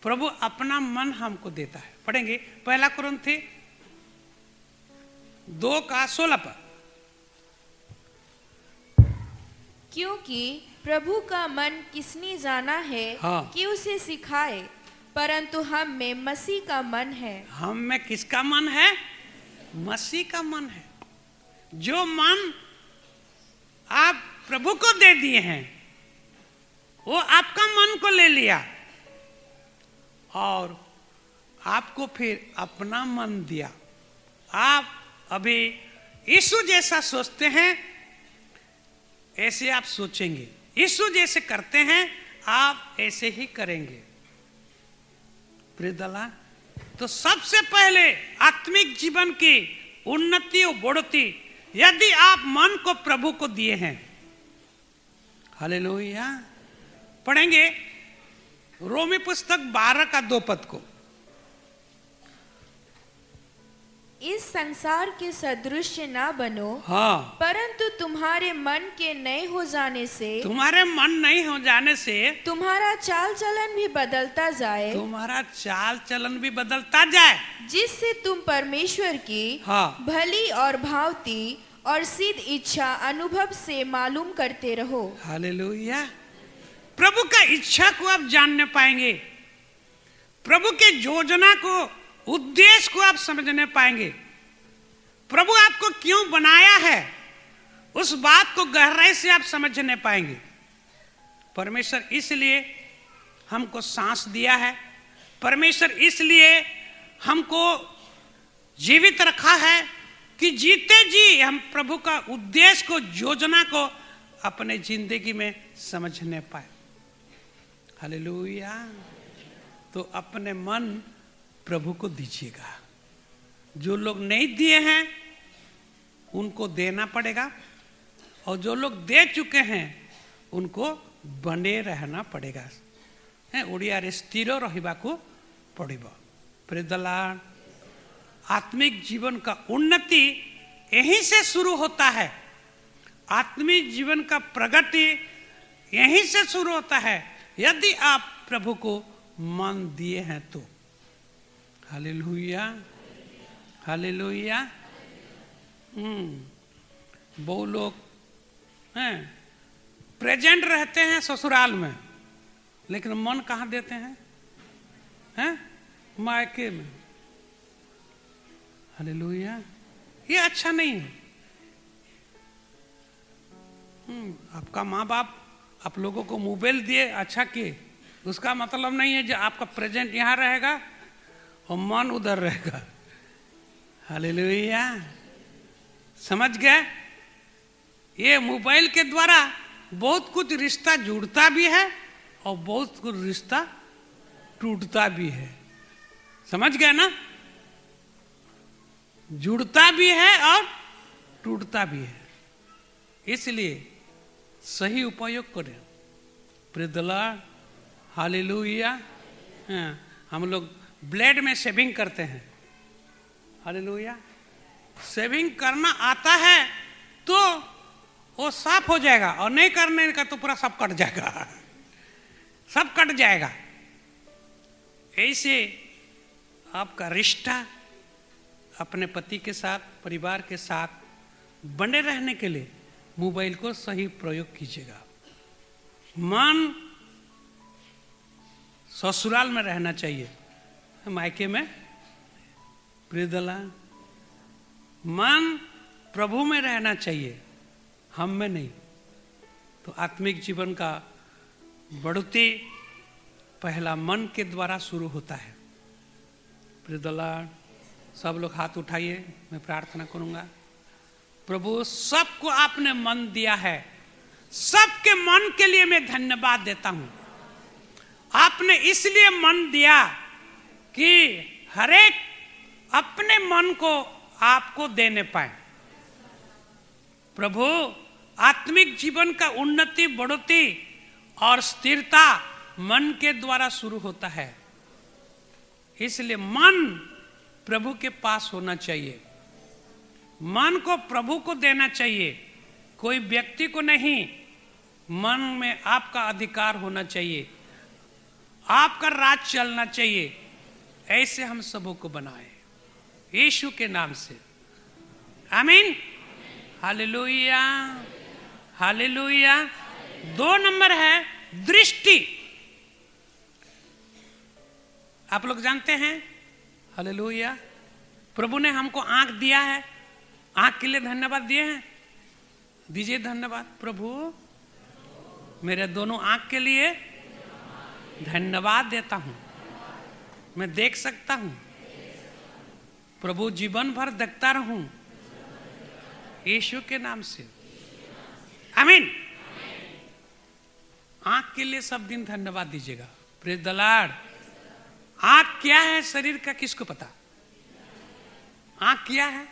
प्रभु अपना मन हमको देता है। पढ़ेंगे 1 कुरिन्थी 2:16 पर। क्योंकि प्रभु का मन किसने जाना है कि उसे सिखाए, परंतु हम में मसीह का मन है। हम में किसका मन है? मसीह का मन है। जो मन आप प्रभु को दे दिए हैं, वो आपका मन को ले लिया और आपको फिर अपना मन दिया। आप अभी यीशु जैसा सोचते हैं, ऐसे आप सोचेंगे। यीशु जैसे करते हैं, आप ऐसे ही करेंगे। प्रियदला, तो सबसे पहले आत्मिक जीवन की उन्नति और बढ़ोतरी यदि आप मन को प्रभु को दिए हैं। हालेलुया। पढ़ेंगे रोमी पुस्तक 12:2 को। इस संसार के सदृश ना बनो, परंतु तुम्हारे मन के नए हो जाने से, तुम्हारे मन नहीं हो जाने से तुम्हारा चाल चलन भी बदलता जाए, तुम्हारा चाल चलन भी बदलता जाए, जिससे तुम परमेश्वर की भली और भावती और सिद्ध इच्छा अनुभव से मालूम करते रहो। हालेलुया। प्रभु का इच्छा को आप जानने पाएंगे, प्रभु के योजना को, उद्देश्य को आप समझने पाएंगे। प्रभु आपको क्यों बनाया है, उस बात को गहराई से आप समझने पाएंगे। परमेश्वर इसलिए हमको सांस दिया है, परमेश्वर इसलिए हमको जीवित रखा है कि जीते जी हम प्रभु का उद्देश्य को, योजना को अपने जिंदगी में समझने पाए। हालेलुया। तो अपने मन प्रभु को दीजिएगा। जो लोग नहीं दिए हैं उनको देना पड़ेगा, और जो लोग दे चुके हैं उनको बने रहना पड़ेगा। ओडिया रे स्थिर रहिबाकू पड़िबो। प्रियदला, आत्मिक जीवन का उन्नति यहीं से शुरू होता है। आत्मिक जीवन का प्रगति यहीं से शुरू होता है, यदि आप प्रभु को मन दिए हैं तो। Hallelujah, hallelujah. बहु लोग हैं प्रेजेंट रहते हैं ससुराल में, लेकिन मन कहाँ देते हैं? मायके में। हालेलुया। ये अच्छा नहीं है। आपका माँ बाप आप लोगों को मोबाइल दिए, अच्छा किए, उसका मतलब नहीं है जो आपका प्रेजेंट यहाँ रहेगा और मन उधर रहेगा। हालेलुया। समझ गए? ये मोबाइल के द्वारा बहुत कुछ रिश्ता जुड़ता भी है और बहुत कुछ रिश्ता टूटता भी है। समझ गए ना? जुड़ता भी है और टूटता भी है। इसलिए सही उपयोग करें। Praise the Lord. हालेलुया। हम लोग ब्लेड में शेविंग करते हैं। हालेलुया। शेविंग करना आता है तो वो साफ हो जाएगा, और नहीं करने का तो पूरा सब कट जाएगा, सब कट जाएगा। ऐसे आपका रिश्ता अपने पति के साथ, परिवार के साथ बने रहने के लिए मोबाइल को सही प्रयोग कीजिएगा। मन ससुराल में रहना चाहिए, मायके में प्रेज़ द लॉर्ड। मन प्रभु में रहना चाहिए, हम में नहीं। तो आत्मिक जीवन का बढ़ोतरी पहला मन के द्वारा शुरू होता है। Praise the Lord. सब लोग हाथ उठाइए, मैं प्रार्थना करूंगा। प्रभु, सबको आपने मन दिया है, सबके मन के लिए मैं धन्यवाद देता हूं। आपने इसलिए मन दिया कि हरेक अपने मन को आपको देने पाए। प्रभु, आत्मिक जीवन का उन्नति, बढ़ोतरी और स्थिरता मन के द्वारा शुरू होता है। इसलिए मन प्रभु के पास होना चाहिए, मन को प्रभु को देना चाहिए, कोई व्यक्ति को नहीं। मन में आपका अधिकार होना चाहिए, आपका राज चलना चाहिए। ऐसे हम सबों को बनाए यीशु के नाम से, आमीन। Hallelujah, hallelujah. 2 नंबर है दृष्टि। आप लोग जानते हैं, हालेलुया, प्रभु ने हमको आंख दिया है। आंख के लिए धन्यवाद दिए हैं, दीजिए धन्यवाद। प्रभु, मेरे दोनों आंख के लिए धन्यवाद देता हूं, मैं देख सकता हूं। प्रभु, जीवन भर देखता रहूं यीशु के नाम से, आमीन। आंख के लिए सब दिन धन्यवाद दीजिएगा। Praise the Lord. आंख क्या है शरीर का, किसको पता? आंख क्या है?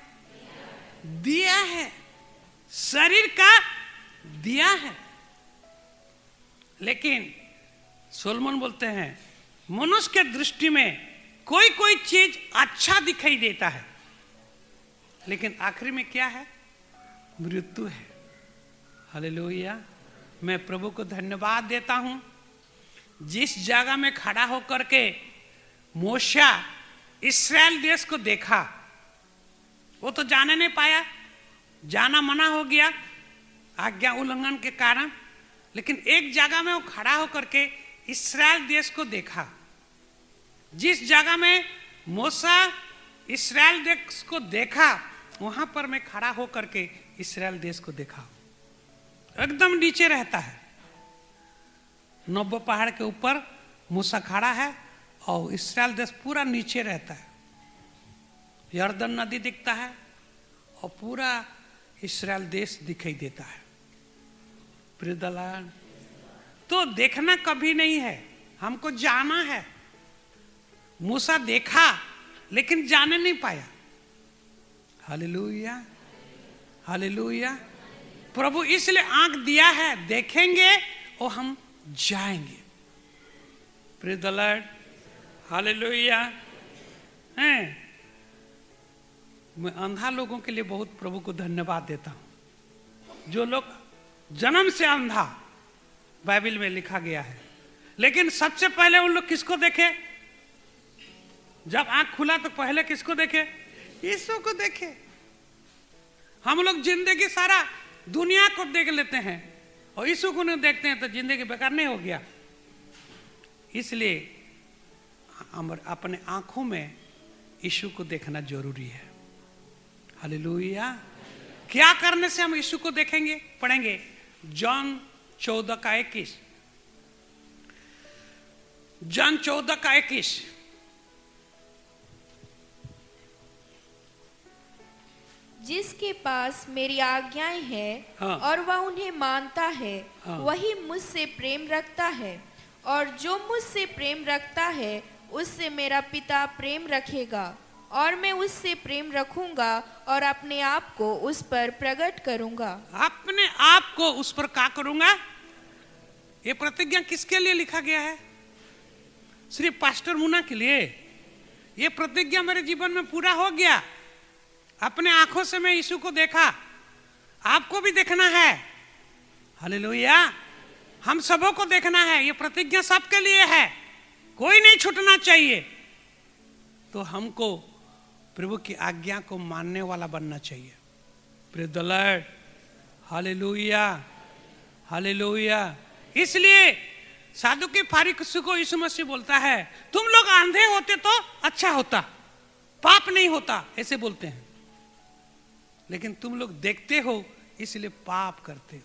दिया है, शरीर का दिया है। लेकिन सोलोमन बोलते हैं, मनुष्य के दृष्टि में कोई कोई चीज अच्छा दिखाई देता है, लेकिन आखिरी में क्या है? मृत्यु है। हालेलुया। मैं प्रभु को धन्यवाद देता हूं, जिस जगह में खड़ा होकर के मूसा इस्राएल देश को देखा, वो तो जाने नहीं पाया, जाना मना हो गया आज्ञा उल्लंघन के कारण। लेकिन एक जगह में वो खड़ा होकर के इस्राएल देश को देखा। जिस जगह में मूसा इस्राएल देश को देखा, वहां पर मैं खड़ा होकर के इस्राएल देश को देखा। एकदम नीचे रहता है, नब्बो पहाड़ के ऊपर मूसा खड़ा है और इस्राएल देश पूरा नीचे रहता है। यर्दन नदी दिखता है और पूरा इस्राएल देश दिखाई देता है। Praise the Lord. तो देखना कभी नहीं है, हमको जाना है। मूसा देखा लेकिन जाने नहीं पाया। Hallelujah, hallelujah. प्रभु इसलिए आंख दिया है, देखेंगे और हम जाएंगे। Praise the Lord. हालेलुया। हैं, मैं अंधा लोगों के लिए बहुत प्रभु को धन्यवाद देता हूं। जो लोग जन्म से अंधा, बाइबल में लिखा गया है, लेकिन सबसे पहले उन लोग किसको देखे? जब आंख खुला तो पहले किसको देखे? यीशु को देखे। हम लोग जिंदगी सारा दुनिया को देख लेते हैं और यीशु को नहीं देखते हैं तो जिंदगी बेकार नहीं हो गया। इसलिए हम अपने आंखों में यीशु को देखना जरूरी है। हालेलुया। क्या करने से हम यीशु को देखेंगे? पढ़ेंगे जॉन 14:21। जॉन 14:21। जिसके पास मेरी आज्ञाएं हैं हाँ। और वह उन्हें मानता है, हाँ। वही मुझसे प्रेम रखता है, और जो मुझसे प्रेम रखता है उससे मेरा पिता प्रेम रखेगा, और मैं उससे प्रेम रखूंगा और अपने आप को उस पर प्रकट करूंगा। अपने आप को उस पर क्या करूंगा? ये प्रतिज्ञा किसके लिए लिखा गया है? सिर्फ पास्टर मुन्ना के लिए? ये प्रतिज्ञा मेरे जीवन में पूरा हो गया। अपने आंखों से मैं यीशु को देखा, आपको भी देखना है। हालेलुया। हम सबों को देखना है। ये प्रतिज्ञा सबके लिए है, कोई नहीं छूटना चाहिए। तो हमको प्रभु की आज्ञा को मानने वाला बनना चाहिए। Praise the Lord. Hallelujah, hallelujah. इसलिए साधु के फारिस को यीशु मसीह बोलता है, तुम लोग अंधे होते तो अच्छा होता, पाप नहीं होता, ऐसे बोलते हैं। लेकिन तुम लोग देखते हो इसलिए पाप करते हो।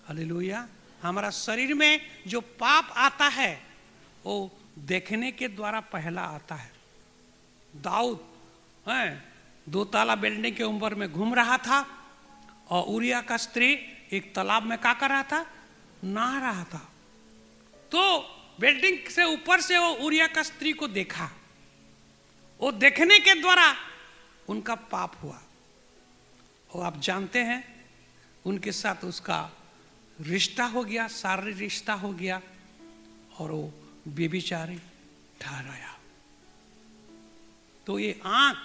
हालेलुया। हमारा शरीर में जो पाप आता है वो देखने के द्वारा पहला आता है। दाऊद 2 ताला बिल्डिंग के ऊपर में घूम रहा था और उरिया का स्त्री एक तालाब में क्या कर रहा था? नहा रहा था। तो बिल्डिंग से ऊपर से वो उरिया का स्त्री को देखा। वो देखने के द्वारा उनका पाप हुआ। और आप जानते हैं उनके साथ उसका रिश्ता हो गया, शारीरिक रिश्ता हो गया, और वो व्यभिचारी ठहराया। तो ये आंख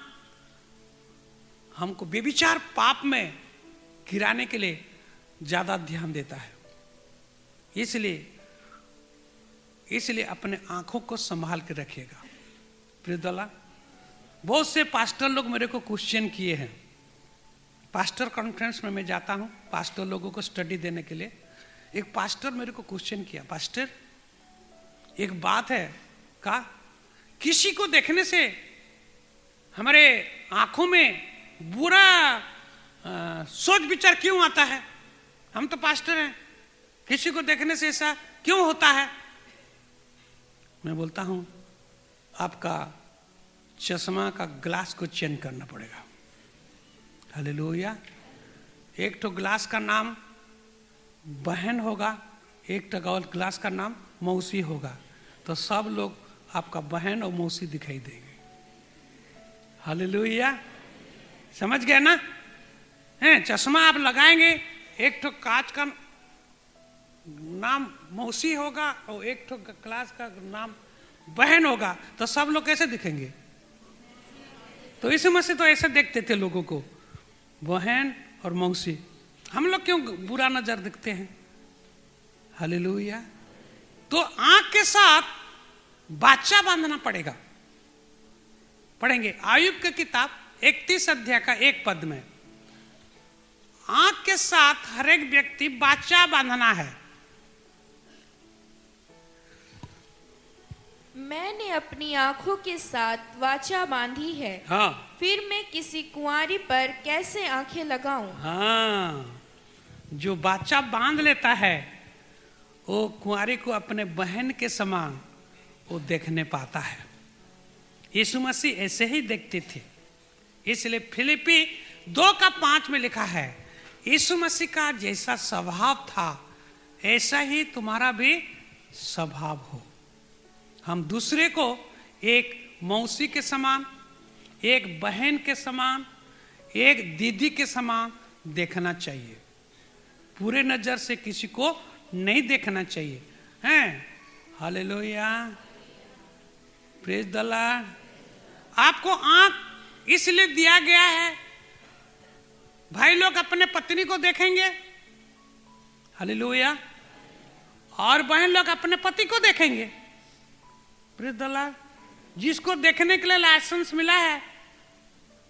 हमको व्यभिचार पाप में गिराने के लिए ज्यादा ध्यान देता है। इसलिए अपने आंखों को संभाल के रखिएगा। प्रियदला, बहुत से पास्टर लोग मेरे को क्वेश्चन किए हैं। पास्टर कॉन्फ्रेंस में मैं जाता हूं पास्टर लोगों को स्टडी देने के लिए। एक पास्टर मेरे को क्वेश्चन किया, पास्टर एक बात है का किसी को देखने से हमारे आंखों में बुरा सोच विचार क्यों आता है? हम तो पास्टर हैं, किसी को देखने से ऐसा क्यों होता है? मैं बोलता हूं आपका चश्मा का ग्लास को चेंज करना पड़ेगा। हालेलुया। एक तो ग्लास का नाम बहन होगा, एक तो ग्लास का नाम मौसी होगा, तो सब लोग आपका बहन और मौसी दिखाई देंगे। हालेलुया। समझ गए ना? चश्मा आप लगाएंगे, एक तो कांच का नाम मौसी होगा और एक तो ग्लास का नाम बहन होगा, तो सब लोग कैसे दिखेंगे? तो इस मसीह तो ऐसे देखते थे लोगों को, बहन और मौसी। हम लोग क्यों बुरा नजर दिखते हैं? हालेलुया। तो आंख के साथ बाचा बांधना पड़ेगा। पढ़ेंगे आयुब की किताब 31 अध्याय का 1 पद में, आंख के साथ हर एक व्यक्ति बाचा बांधना है। मैंने अपनी आंखों के साथ वाचा बांधी है, हाँ। फिर मैं किसी कुंवारी पर कैसे आंखें लगाऊं? हाँ, जो बाचा बांध लेता है वो कुंवारी को अपने बहन के समान वो देखने पाता है। यीशु मसीह ऐसे ही देखते थे। इसलिए फिलिपी 2:5 में लिखा है, यीशु मसीह का जैसा स्वभाव था ऐसा ही तुम्हारा भी स्वभाव हो। हम दूसरे को एक मौसी के समान, एक बहन के समान, एक दीदी के समान देखना चाहिए। पूरे नजर से किसी को नहीं देखना चाहिए। हैं? Hallelujah, praise the Lord. आपको आंख इसलिए दिया गया है, भाई लोग अपने पत्नी को देखेंगे, हालेलुया, और बहन लोग अपने पति को देखेंगे। Praise the Lord. जिसको देखने के लिए लाइसेंस मिला है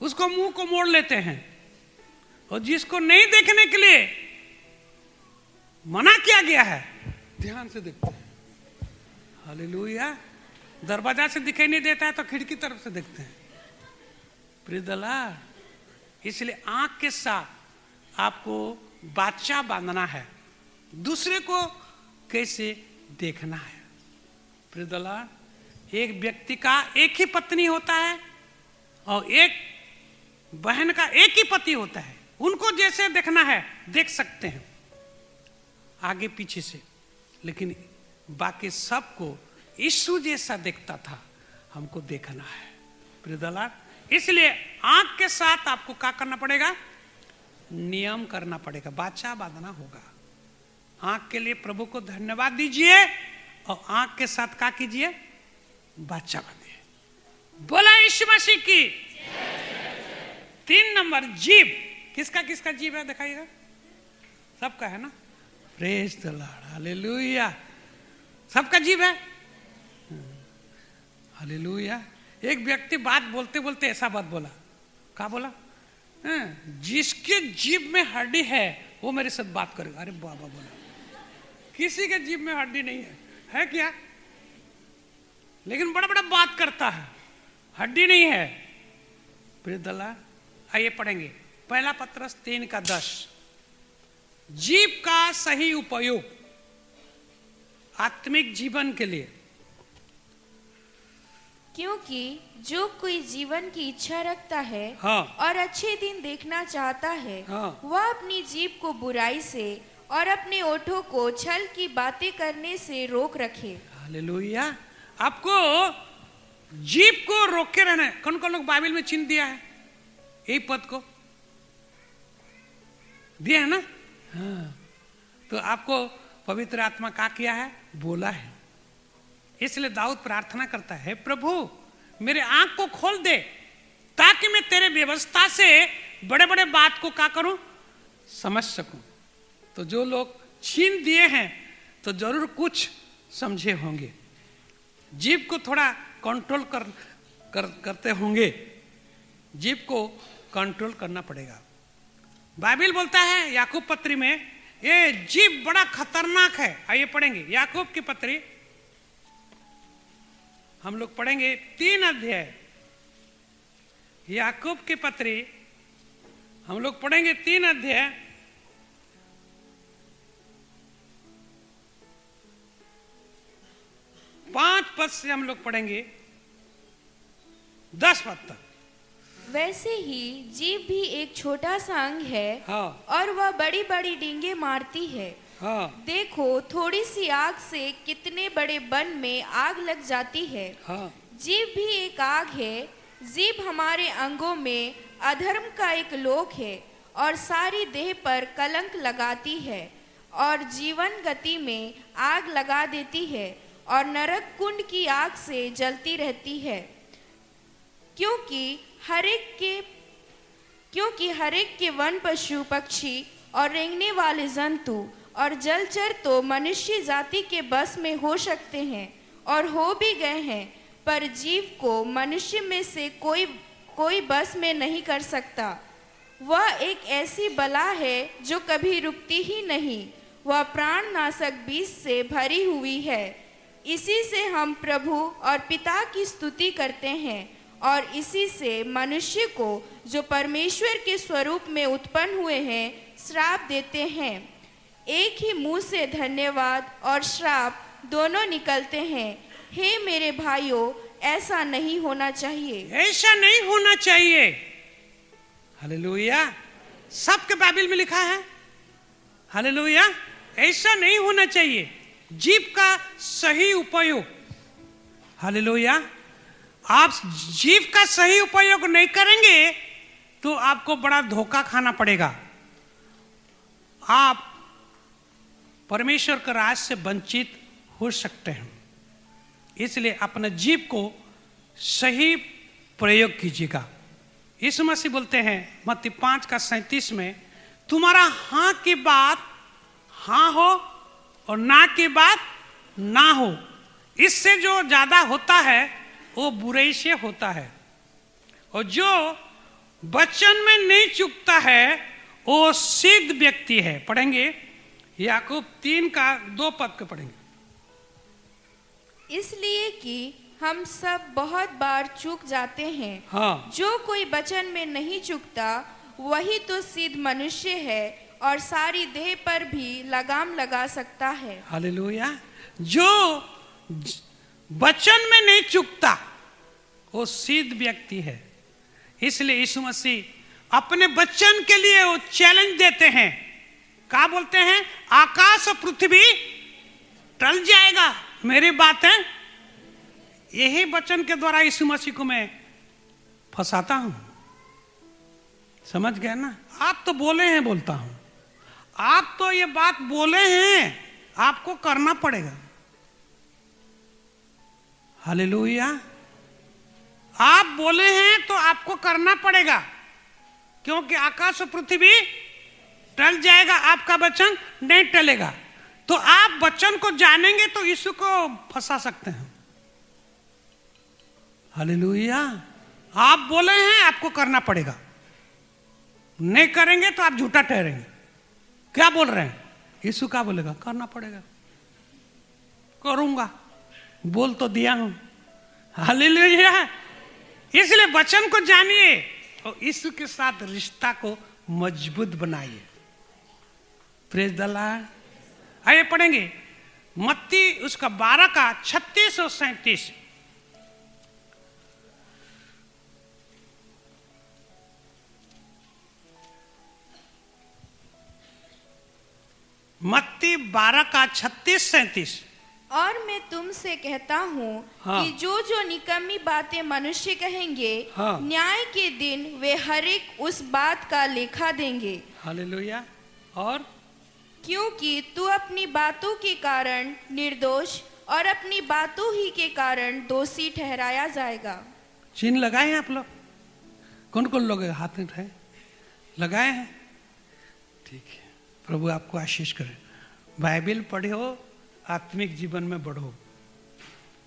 उसको मुंह को मोड़ लेते हैं, और जिसको नहीं देखने के लिए मना किया गया है, ध्यान से देखते हैं। हालेलुया। दरवाजा से दिखाई नहीं देता है तो खिड़की तरफ से देखते हैं। Praise the Lord. इसलिए आंख के साथ आपको बादशाह बांधना है, दूसरे को कैसे देखना है। Praise the Lord. एक व्यक्ति का एक ही पत्नी होता है और एक बहन का एक ही पति होता है। उनको जैसे देखना है देख सकते हैं, आगे पीछे से, लेकिन बाकी सबको यीशु जैसा देखता था, हमको देखना है। Praise the Lord. इसलिए आंख के साथ आपको क्या करना पड़ेगा? नियम करना पड़ेगा, बादशाह बांधना होगा। आंख के लिए प्रभु को धन्यवाद दीजिए और आंख के साथ क्या कीजिए? बादशाह बांधिए। बोला यीशु मसीह की। 3 नंबर, जीभ। किसका किसका जीभ है दिखाइएगा? सबका है ना? Praise the Lord. हालेलुया। सबका जीभ है। हालेलुया। एक व्यक्ति बात बोलते बोलते ऐसा बात बोला। क्या बोला? जिसके जीभ में हड्डी है वो मेरे साथ बात करेगा। अरे बाबा बोला, किसी के जीभ में हड्डी नहीं है क्या? लेकिन बड़ा बड़ा बात करता है, हड्डी नहीं है। Praise the Lord. आइए पढ़ेंगे 1 पत्रस 3:10। जीभ का सही उपयोग आत्मिक जीवन के लिए। क्योंकि जो कोई जीवन की इच्छा रखता है हाँ। और अच्छे दिन देखना चाहता है, हाँ। वह अपनी जीभ को बुराई से और अपने ओठों को छल की बातें करने से रोक रखे। हालेलुया। आपको जीभ को रोक के रहना है। कौन कौन लोग बाइबल में चिन्ह दिया है? यही पद को दिया है ना? हाँ। तो आपको पवित्र आत्मा क्या किया है? बोला है। इसलिए दाऊद प्रार्थना करता है, प्रभु मेरे आंख को खोल दे ताकि मैं तेरे व्यवस्था से बड़े बड़े बात को क्या करूं? समझ सकूं। तो जो लोग छीन दिए हैं तो जरूर कुछ समझे होंगे, जीभ को थोड़ा कंट्रोल करते होंगे। जीभ को कंट्रोल करना पड़ेगा। बाइबल बोलता है याकूब पत्री में, ये जीभ बड़ा खतरनाक है। आइए पढ़ेंगे याकूब की पत्री। हम लोग पढ़ेंगे 3 अध्याय याकूब की पत्री। हम लोग पढ़ेंगे 3 अध्याय 5 पद से हम लोग पढ़ेंगे 10 पद तक। वैसे ही जीभ भी एक छोटा सा अंग है, हाँ। और वह बड़ी बड़ी डींगे मारती है। हाँ। देखो थोड़ी सी आग से कितने बड़े वन में आग लग जाती है। हाँ। जीभ भी एक आग है। जीभ हमारे अंगों में अधर्म का एक लोक है और सारी देह पर कलंक लगाती है और जीवन गति में आग लगा देती है और नरक कुंड की आग से जलती रहती है। क्योंकि हर एक के वन पशु पक्षी और रेंगने वाले जंतु और जलचर तो मनुष्य जाति के बस में हो सकते हैं और हो भी गए हैं, पर जीव को मनुष्य में से कोई बस में नहीं कर सकता। वह एक ऐसी बला है जो कभी रुकती ही नहीं। वह प्राणनाशक बीज से भरी हुई है। इसी से हम प्रभु और पिता की स्तुति करते हैं और इसी से मनुष्य को जो परमेश्वर के स्वरूप में उत्पन्न हुए हैं श्राप देते हैं। एक ही मुंह से धन्यवाद और श्राप दोनों निकलते हैं। हे मेरे भाइयों, ऐसा नहीं होना चाहिए। ऐसा नहीं होना चाहिए। हालेलुया। सबके बाइबल में लिखा है। हालेलुया। ऐसा नहीं होना चाहिए। जीभ का सही उपयोग। हालेलुया। आप जीभ का सही उपयोग नहीं करेंगे तो आपको बड़ा धोखा खाना पड़ेगा। आप परमेश्वर के राज से वंचित हो सकते हैं। इसलिए अपने जीभ को सही प्रयोग कीजिएगा। यीशु मसीह बोलते हैं मत्ती 5:37 में, तुम्हारा हाँ की बात हाँ हो और ना की बात ना हो। इससे जो ज्यादा होता है वो बुराई से होता है, और जो वचन में नहीं चूकता है वो सिद्ध व्यक्ति है। पढ़ेंगे याकूब 3 का 2 पद के पढ़ेंगे। इसलिए कि हम सब बहुत बार चूक जाते हैं। हाँ, जो कोई वचन में नहीं चूकता वही तो सिद्ध मनुष्य है और सारी देह पर भी लगाम लगा सकता है। हालेलुया। जो वचन में नहीं चूकता वो सिद्ध व्यक्ति है। इसलिए यीशु मसीह अपने वचन के लिए वो चैलेंज देते हैं। क्या बोलते हैं? आकाश और पृथ्वी टल जाएगा, मेरी बातें। यही वचन के द्वारा यीशु मसीह को मैं फंसाता हूं। समझ गए ना? आप तो बोले हैं, बोलता हूं, आप तो ये बात बोले हैं, आपको करना पड़ेगा। हालेलुया। आप बोले हैं तो आपको करना पड़ेगा, क्योंकि आकाश और पृथ्वी टल जाएगा, आपका वचन नहीं टलेगा। तो आप वचन को जानेंगे तो यीशु को फंसा सकते हैं। हालेलुया। आप बोले हैं, आपको करना पड़ेगा, नहीं करेंगे तो आप झूठा ठहरेंगे। क्या बोल रहे हैं? यीशु क्या बोलेगा? करना पड़ेगा। करूंगा, बोल तो दिया हूं। हालेलुया। इसलिए वचन को जानिए और यीशु के साथ रिश्ता को मजबूत बनाइए। Praise the Lord. आइए पढ़ेंगे मत्ती उसका 12 का 36 और 37। मत्ती 12 का 36-37। और मैं तुमसे कहता हूँ हाँ। कि जो निकम्मी बातें मनुष्य कहेंगे, हाँ। न्याय के दिन वे हरेक उस बात का लेखा देंगे। हालेलुया। और क्योंकि तू अपनी बातों के कारण निर्दोष और अपनी बातों ही के कारण दोषी ठहराया जाएगा। चिन्ह लगाए हैं आप लोग? कौन कौन लोग हाथ में उठाए? लगाए हैं? ठीक है। प्रभु आपको आशीष करे। बाइबल पढ़ो, आत्मिक जीवन में बढ़ो।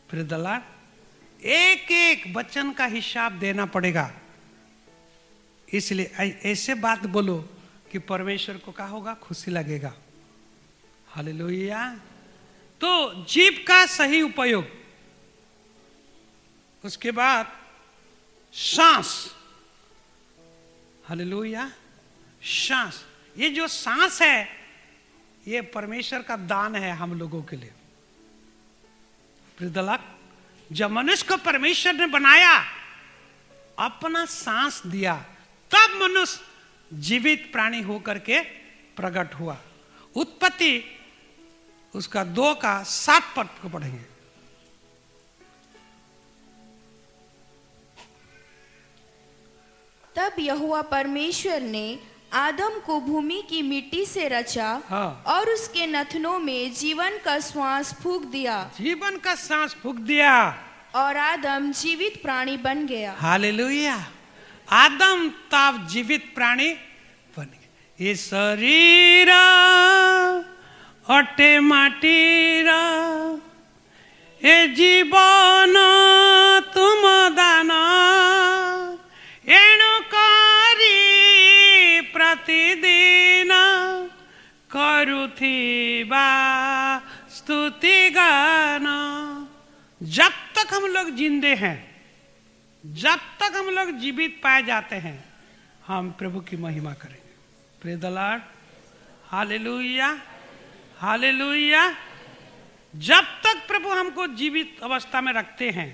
Praise the Lord. एक एक वचन का हिसाब देना पड़ेगा। इसलिए ऐसे बात बोलो कि परमेश्वर को क्या होगा? खुशी लगेगा। हालेलुया। तो जीभ का सही उपयोग, उसके बाद सांस। हालेलुया। सांस, ये जो सांस है ये परमेश्वर का दान है हम लोगों के लिए। Praise the Lord. जब मनुष्य को परमेश्वर ने बनाया, अपना सांस दिया, तब मनुष्य जीवित प्राणी होकर के प्रकट हुआ। उत्पत्ति उसका 2 का 7 पद को पढ़ेंगे। तब यहोवा परमेश्वर ने आदम को भूमि की मिट्टी से रचा। हाँ। और उसके नथनों में जीवन का श्वास फूंक दिया। जीवन का सांस फूंक दिया और आदम जीवित प्राणी बन गया। हालेलुया। आदम तब जीवित प्राणी बन गया। ये शरीर अटे माटीर, ए जीवन तुम दान, एणु करी प्रतिदिन करुथिबा स्तुति गान। जब तक हम लोग जिंदे हैं, जब तक हम लोग जीवित पाए जाते हैं, हम प्रभु की महिमा करेंगे। Praise the Lord. Hallelujah. Hallelujah. जब तक प्रभु हमको जीवित अवस्था में रखते हैं,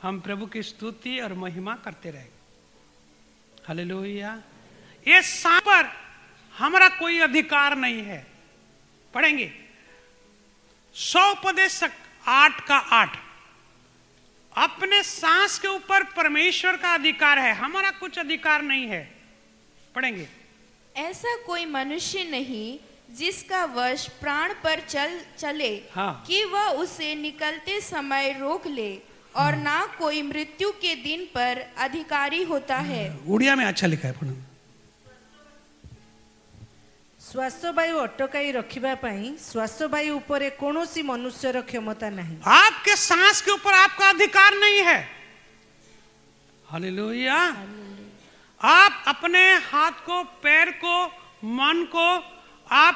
हम प्रभु की स्तुति और महिमा करते रहेंगे। हालेलुया। ये सांस पर हमारा कोई अधिकार नहीं है। पढ़ेंगे 100 8 का 8। अपने सांस के ऊपर परमेश्वर का अधिकार है, हमारा कुछ अधिकार नहीं है। पढ़ेंगे। ऐसा कोई मनुष्य नहीं जिसका वश प्राण पर चले। हाँ। कि वह उसे निकलते समय रोक ले, और ना कोई मृत्यु के दिन पर अधिकारी होता है। उड़िया में अच्छा लिखा है। पढ़ेंगे। श्वासवायु अटकाई रखिबा पई श्वासवायु उपरे कोनोसी मनुष्यर क्षमता नहीं। आपके सांस के ऊपर आपका अधिकार नहीं है। हालेलुया। आप अपने हाथ को, पैर को मन को आप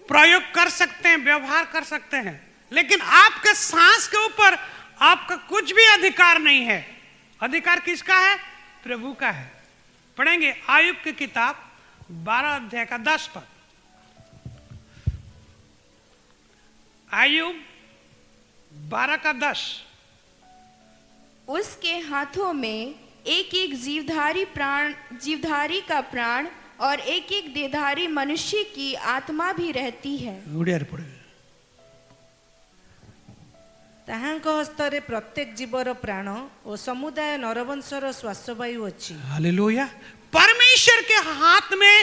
प्रयोग कर सकते हैं, व्यवहार कर सकते हैं, लेकिन आपके सांस के ऊपर आपका कुछ भी अधिकार नहीं है। अधिकार किसका है? प्रभु का है। पढ़ेंगे आयुब की किताब 12 अध्याय का 10 पद। आयुब 12 का 10। उसके हाथों में एक एक जीवधारी का प्राण और एक एक देहधारी मनुष्य की आत्मा भी रहती है। ତାହାଙ୍କ ହସ୍ତରେ ପ୍ରତ୍ୟେକ ଜୀବର ପ୍ରାଣ ଓ ସମୁଦାୟ ନରବଂଶର ଶ୍ୱାସବାୟୁ ଅଛି। हालेलुया। परमेश्वर के हाथ में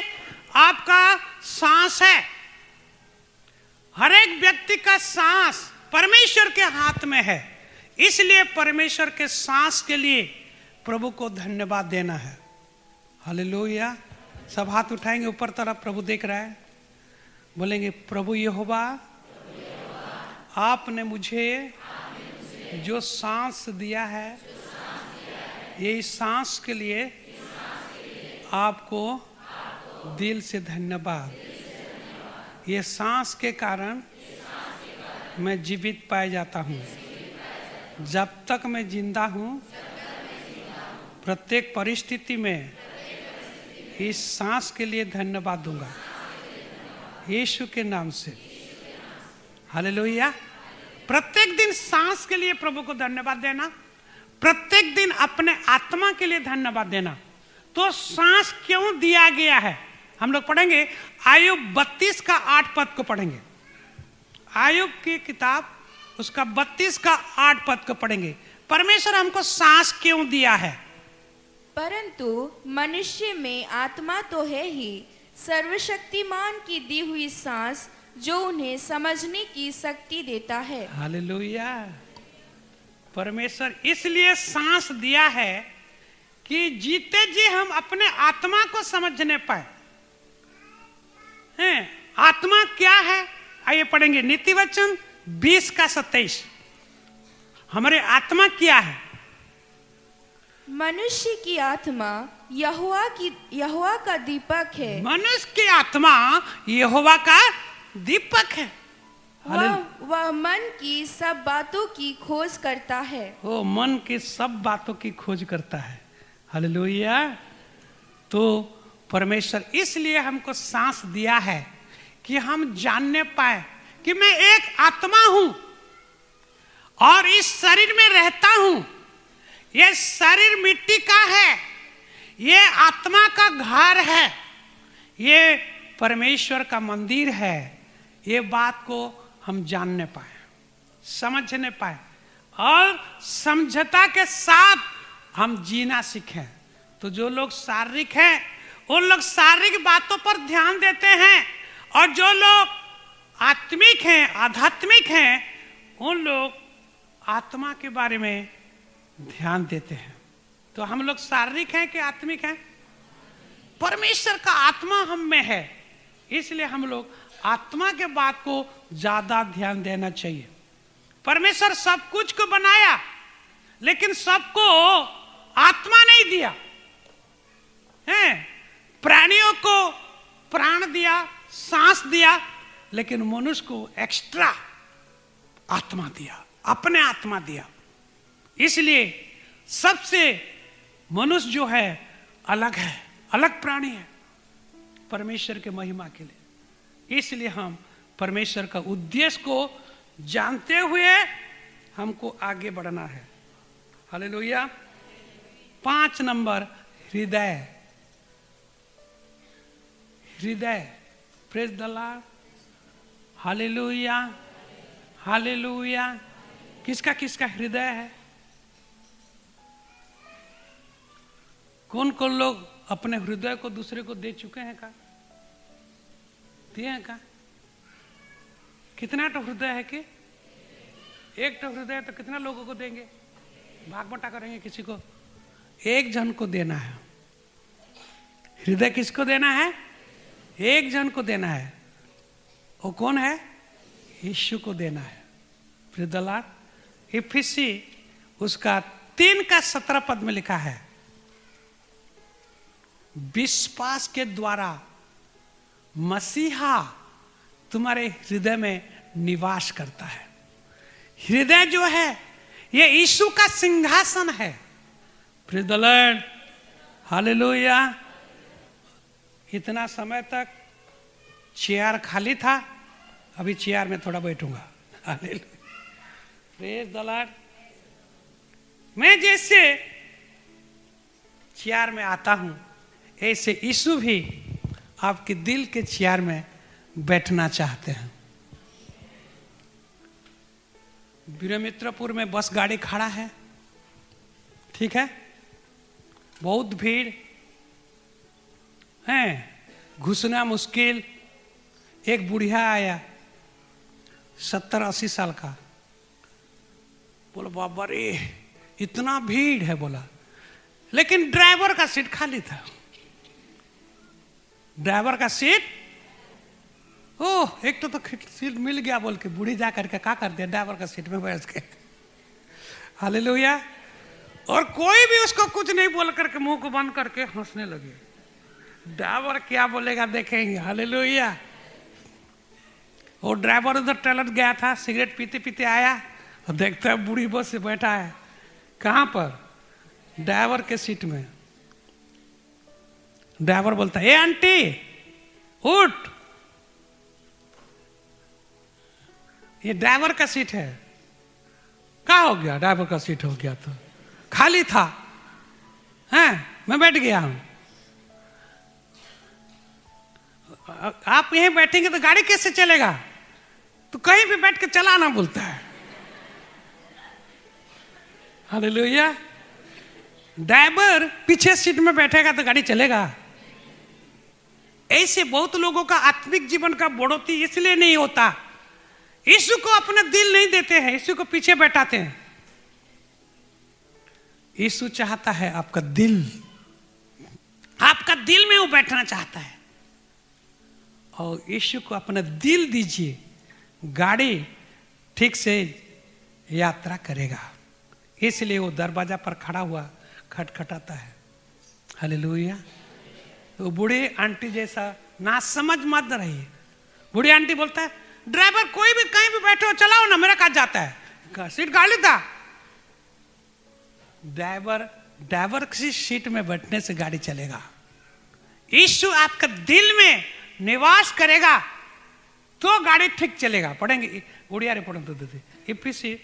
आपका सांस है। हर एक व्यक्ति का सांस परमेश्वर के हाथ में है। इसलिए परमेश्वर के सांस के लिए प्रभु को धन्यवाद देना है। हालेलुया। सब हाथ उठाएंगे ऊपर तरफ, प्रभु देख रहा है। बोलेंगे प्रभु यहोवा, आपने मुझे जो सांस दिया है, ये सांस के लिए आपको दिल से धन्यवाद। ये सांस के कारण मैं जीवित पाया जाता हूँ। जब तक मैं जिंदा हूँ, प्रत्येक परिस्थिति में इस सांस के लिए धन्यवाद दूंगा, यीशु के नाम से। हालेलुया। प्रत्येक दिन सांस के लिए प्रभु को धन्यवाद देना, प्रत्येक दिन अपने आत्मा के लिए धन्यवाद देना। तो सांस क्यों दिया गया है हम लोग पढ़ेंगे। आयुब 32 का 8 पद को पढ़ेंगे। आयुब की किताब उसका 32 का 8 पद को पढ़ेंगे। परमेश्वर हमको सांस क्यों दिया है? परंतु मनुष्य में आत्मा तो है ही, सर्वशक्तिमान की दी हुई सांस जो उन्हें समझने की शक्ति देता है। हालेलुया। परमेश्वर इसलिए सांस दिया है कि जीते जी हम अपने आत्मा को समझने पाए। हैं, आत्मा क्या है? आइए पढ़ेंगे नीति वचन 20 का 27। हमारे आत्मा क्या है? मनुष्य की आत्मा यहोवा का दीपक है। मनुष्य की आत्मा यहोवा का दीपक है। वह मन की सब बातों की खोज करता है। वो मन की सब बातों की खोज करता है। हालेलुया। तो परमेश्वर इसलिए हमको सांस दिया है कि हम जानने पाए कि मैं एक आत्मा हूं और इस शरीर में रहता हूं। ये शरीर मिट्टी का है, ये आत्मा का घर है, ये परमेश्वर का मंदिर है। ये बात को हम जानने पाए, समझने पाए और समझता के साथ हम जीना सीखें। तो जो लोग शारीरिक हैं उन लोग शारीरिक बातों पर ध्यान देते हैं, और जो लोग आत्मिक हैं, आध्यात्मिक हैं, उन लोग आत्मा के बारे में ध्यान देते हैं। तो हम लोग शारीरिक हैं कि आत्मिक हैं? परमेश्वर का आत्मा हम में है, इसलिए हम लोग आत्मा के बात को ज्यादा ध्यान देना चाहिए। परमेश्वर सब कुछ को बनाया, लेकिन सबको आत्मा नहीं दिया है। प्राणियों को प्राण दिया, सांस दिया, लेकिन मनुष्य को एक्स्ट्रा आत्मा दिया, अपने आत्मा दिया। इसलिए सबसे मनुष्य जो है अलग है, अलग प्राणी है परमेश्वर के महिमा के लिए। इसलिए हम परमेश्वर का उद्देश्य को जानते हुए हमको आगे बढ़ना है। हालेलुया। 5 नंबर हृदय। हृदय। Praise the Lord. Hallelujah. Hallelujah. किसका किसका हृदय है? कौन कौन लोग अपने हृदय को दूसरे को दे चुके हैं? का दिए हैं? का कितना तो हृदय है कि एक तो हृदय तो कितना लोगों को देंगे? भाग बटा करेंगे किसी को? एक जन को देना है। हृदय किसको देना है? एक जन को देना है। वो कौन है? यीशु को देना है। Praise the Lord. इफिसी उसका 3 का 17 पद में लिखा है, विश्वास के द्वारा मसीहा तुम्हारे हृदय में निवास करता है। हृदय जो है ये यीशु का सिंहासन है। Praise the Lord, hallelujah. इतना समय तक चेयर खाली था, अभी चेयर में थोड़ा बैठूंगा। Hallelujah, praise the Lord. मैं जैसे चेयर में आता हूं, ऐसे यीशु भी आपके दिल के चेयर में बैठना चाहते हैं। वीरमित्रपुर में बस गाड़ी खड़ा है, ठीक है, बहुत भीड़ है, घुसना मुश्किल। एक बुढ़िया आया 70-80 साल का, बोला बाबा रे इतना भीड़ है, बोला, लेकिन ड्राइवर का सीट खाली था। ड्राइवर का सीट, ओह एक तो सीट मिल गया बोल के बूढ़ी जा करके क्या कर दिया, ड्राइवर का सीट में बैठ के। हालेलुया। और कोई भी उसको कुछ नहीं बोल करके मुंह को बंद करके हंसने लगे। ड्राइवर क्या बोलेगा देखेंगे। हालेलुया। और ड्राइवर उधर टॉयलेट गया था, सिगरेट पीते पीते आया और देखता है बूढ़ी बस से बैठा है। कहां पर? ड्राइवर के सीट में। ड्राइवर बोलता है, ए आंटी उठ, ये ड्राइवर का सीट है। क्या हो गया? ड्राइवर का सीट हो गया तो खाली था, हैं, मैं बैठ गया हूं। आप यहीं बैठेंगे तो गाड़ी कैसे चलेगा? तो कहीं भी बैठ के चलाना बोलता है। हालेलुया। ड्राइवर पीछे सीट में बैठेगा तो गाड़ी चलेगा? ऐसे बहुत लोगों का आत्मिक जीवन का बढ़ोतरी इसलिए नहीं होता, यीशु को अपना दिल नहीं देते हैं, यीशु को पीछे बैठाते हैं। यीशु चाहता है आपका दिल, आपका दिल में वो बैठना चाहता है। और यीशु को अपना दिल दीजिए, गाड़ी ठीक से यात्रा करेगा। इसलिए वो दरवाजा पर खड़ा हुआ खटखटाता है। हालेलुया। तो बूढ़ी आंटी जैसा ना समझ मत रहिए। बूढ़ी आंटी बोलता है, ड्राइवर कोई भी कहीं भी बैठे हो चलाओ ना, मेरा कहा जाता है, सीट खाली था। ड्राइवर किसी सीट में बैठने से गाड़ी चलेगा। यीशु आपका दिल में निवास करेगा तो गाड़ी ठीक चलेगा। पढ़ेंगे उड़िया रे पढ़ तो दे इफिसी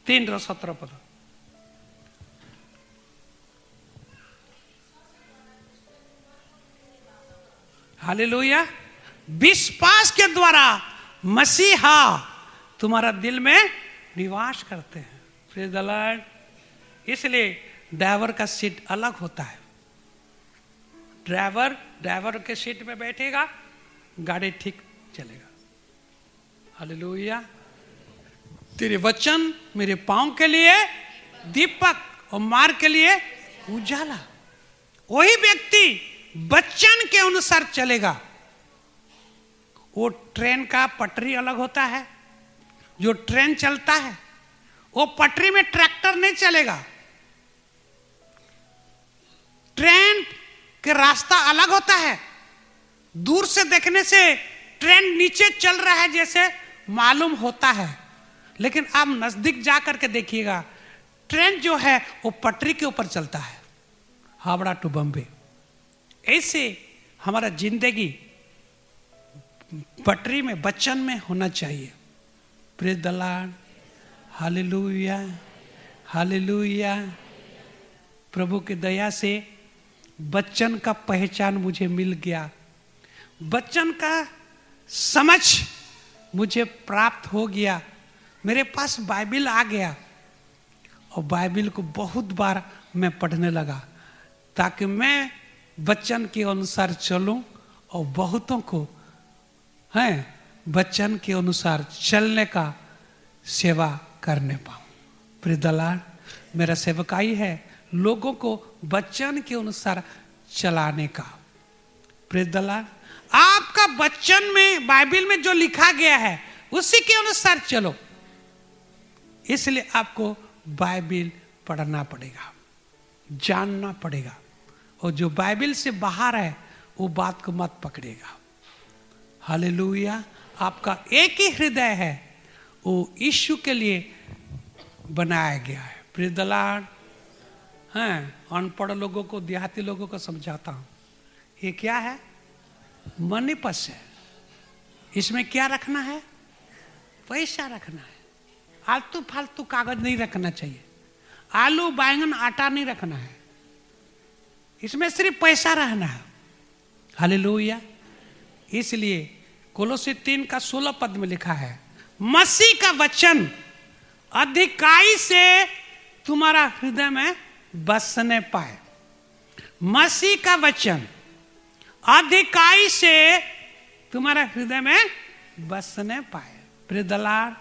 3:17 पद। हालेलुया। विश्वास के द्वारा मसीहा तुम्हारा दिल में निवास करते हैं। Praise the Lord. इसलिए ड्राइवर का सीट अलग होता है। ड्राइवर के सीट में बैठेगा, गाड़ी ठीक चलेगा। हालेलुया। तेरे वचन मेरे पांव के लिए दीपक और मार्ग के लिए उजाला। वही व्यक्ति वचन के अनुसार चलेगा। वो ट्रेन का पटरी अलग होता है। जो ट्रेन चलता है वो पटरी में ट्रैक्टर नहीं चलेगा। ट्रेन के रास्ता अलग होता है। दूर से देखने से ट्रेन नीचे चल रहा है जैसे मालूम होता है, लेकिन आप नजदीक जाकर के देखिएगा, ट्रेन जो है वो पटरी के ऊपर चलता है, हावड़ा टू बम्बे। ऐसे हमारा जिंदगी पटरी में, वचन में होना चाहिए। Praise the Lord. Hallelujah, hallelujah. प्रभु की दया से वचन का पहचान मुझे मिल गया, वचन का समझ मुझे प्राप्त हो गया। मेरे पास बाइबिल आ गया और बाइबिल को बहुत बार मैं पढ़ने लगा ताकि मैं वचन के अनुसार चलूं और बहुतों को वचन के अनुसार चलने का सेवा करने पाऊं। Praise the Lord. मेरा सेवकाई है लोगों को वचन के अनुसार चलाने का। Praise the Lord. आपका वचन में, बाइबिल में जो लिखा गया है उसी के अनुसार चलो। इसलिए आपको बाइबिल पढ़ना पड़ेगा, जानना पड़ेगा, और जो बाइबिल से बाहर है वो बात को मत पकड़ेगा। हालेलुया। आपका एक ही हृदय है, वो यीशु के लिए बनाया गया है। Praise the Lord. हैं, अनपढ़ लोगों को, देहाती लोगों को समझाता हूँ, ये क्या है? मनी पर्स है। इसमें क्या रखना है? पैसा रखना है। आलतू फालतू कागज नहीं रखना चाहिए। आलू बैंगन आटा नहीं रखना है, इसमें सिर्फ पैसा रहना है। हालेलुया। इसलिए कोलोसी 3:16 पद में लिखा है, मसीह का वचन अधिकाई से तुम्हारा हृदय में बसने पाए। मसीह का वचन अधिकाई से तुम्हारा हृदय में बसने पाए। Praise the Lord.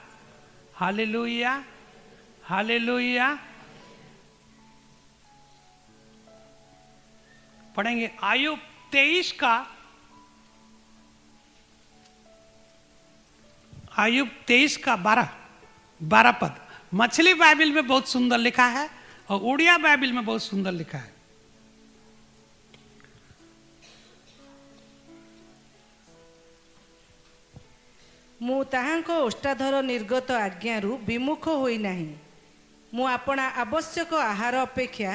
Hallelujah, hallelujah. पढ़ेंगे आयुब 23 का, आयुब 23 का 12 पद। मछली बाइबिल में बहुत सुंदर लिखा है और उड़िया बाइबिल में बहुत सुंदर लिखा है। ମୁଁ ତାହାଙ୍କ ଓଷ୍ଠାଧର ନିର୍ଗତ ଆଜ୍ଞାରୁ ବିମୁଖ ହୋଇନାହିଁ। ମୁଁ ଆପଣା ଆବଶ୍ୟକ ଆହାର ଅପେକ୍ଷା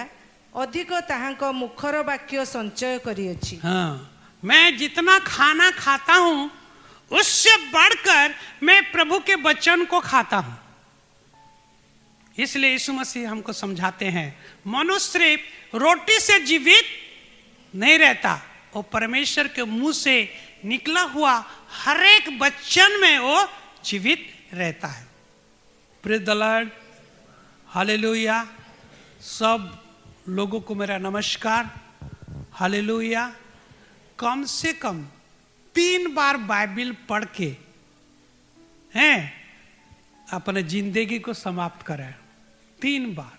ଅଧିକ ତାହାଙ୍କ ମୁଖର ବାକ୍ୟ ସଞ୍ଚୟ କରିଅଛି। हाँ, मैं जितना खाना खाता हूं उससे बढ़कर मैं प्रभु के वचन को खाता हूं। इसलिए यीशु मसीह हमको समझाते हैं, मनुष्य सिर्फ रोटी से जीवित नहीं रहता, वो परमेश्वर के मुंह से निकला हुआ हर एक वचन में वो जीवित रहता है। Praise the Lord. हालेलुया। सब लोगों को मेरा नमस्कार। हालेलुया। कम से कम 3 बार बाइबिल पढ़ के हैं अपने जिंदगी को समाप्त करें। 3 बार।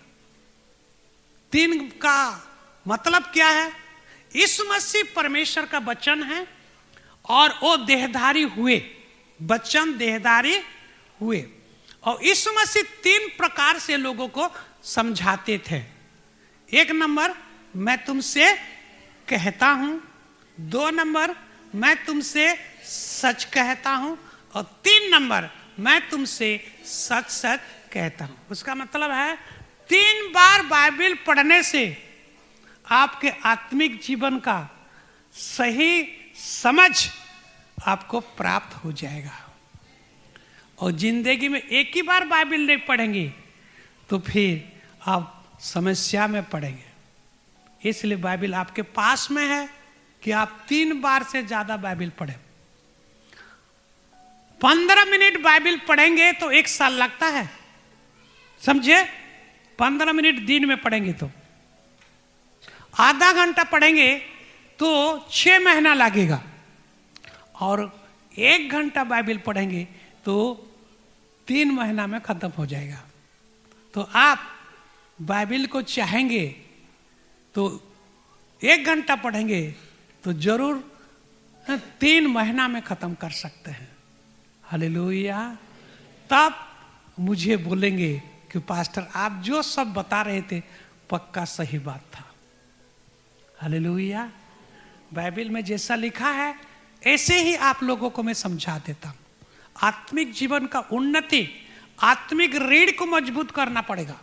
3 का मतलब क्या है? यीशु मसीह परमेश्वर का वचन है और वो देहधारी हुए, वचन देहधारी हुए। और यीशु मसीह 3 प्रकार से लोगों को समझाते थे। 1 नंबर, मैं तुमसे कहता हूं। 2 नंबर, मैं तुमसे सच कहता हूं। और 3 नंबर, मैं तुमसे सच सच कहता हूं। उसका मतलब है 3 बार बाइबिल पढ़ने से आपके आत्मिक जीवन का सही समझ आपको प्राप्त हो जाएगा। और जिंदगी में एक ही बार बाइबिल नहीं पढ़ेंगे तो फिर आप समस्या में पड़ेंगे। इसलिए बाइबिल आपके पास में है कि आप 3 बार से ज्यादा बाइबिल पढ़ें। 15 मिनट बाइबिल पढ़ेंगे तो 1 साल लगता है, समझे? 15 मिनट दिन में पढ़ेंगे तो, आधा घंटा पढ़ेंगे तो 6 महीना लगेगा, और 1 घंटा बाइबिल पढ़ेंगे तो 3 महीना में खत्म हो जाएगा। तो आप बाइबिल को चाहेंगे तो 1 घंटा पढ़ेंगे तो जरूर 3 महीना में खत्म कर सकते हैं। हालेलुया। तब मुझे बोलेंगे कि पास्टर आप जो सब बता रहे थे पक्का सही बात था। हालेलुया। बाइबिल में जैसा लिखा है ऐसे ही आप लोगों को मैं समझा देता हूं। आत्मिक जीवन का उन्नति, आत्मिक रीढ़ को मजबूत करना पड़ेगा।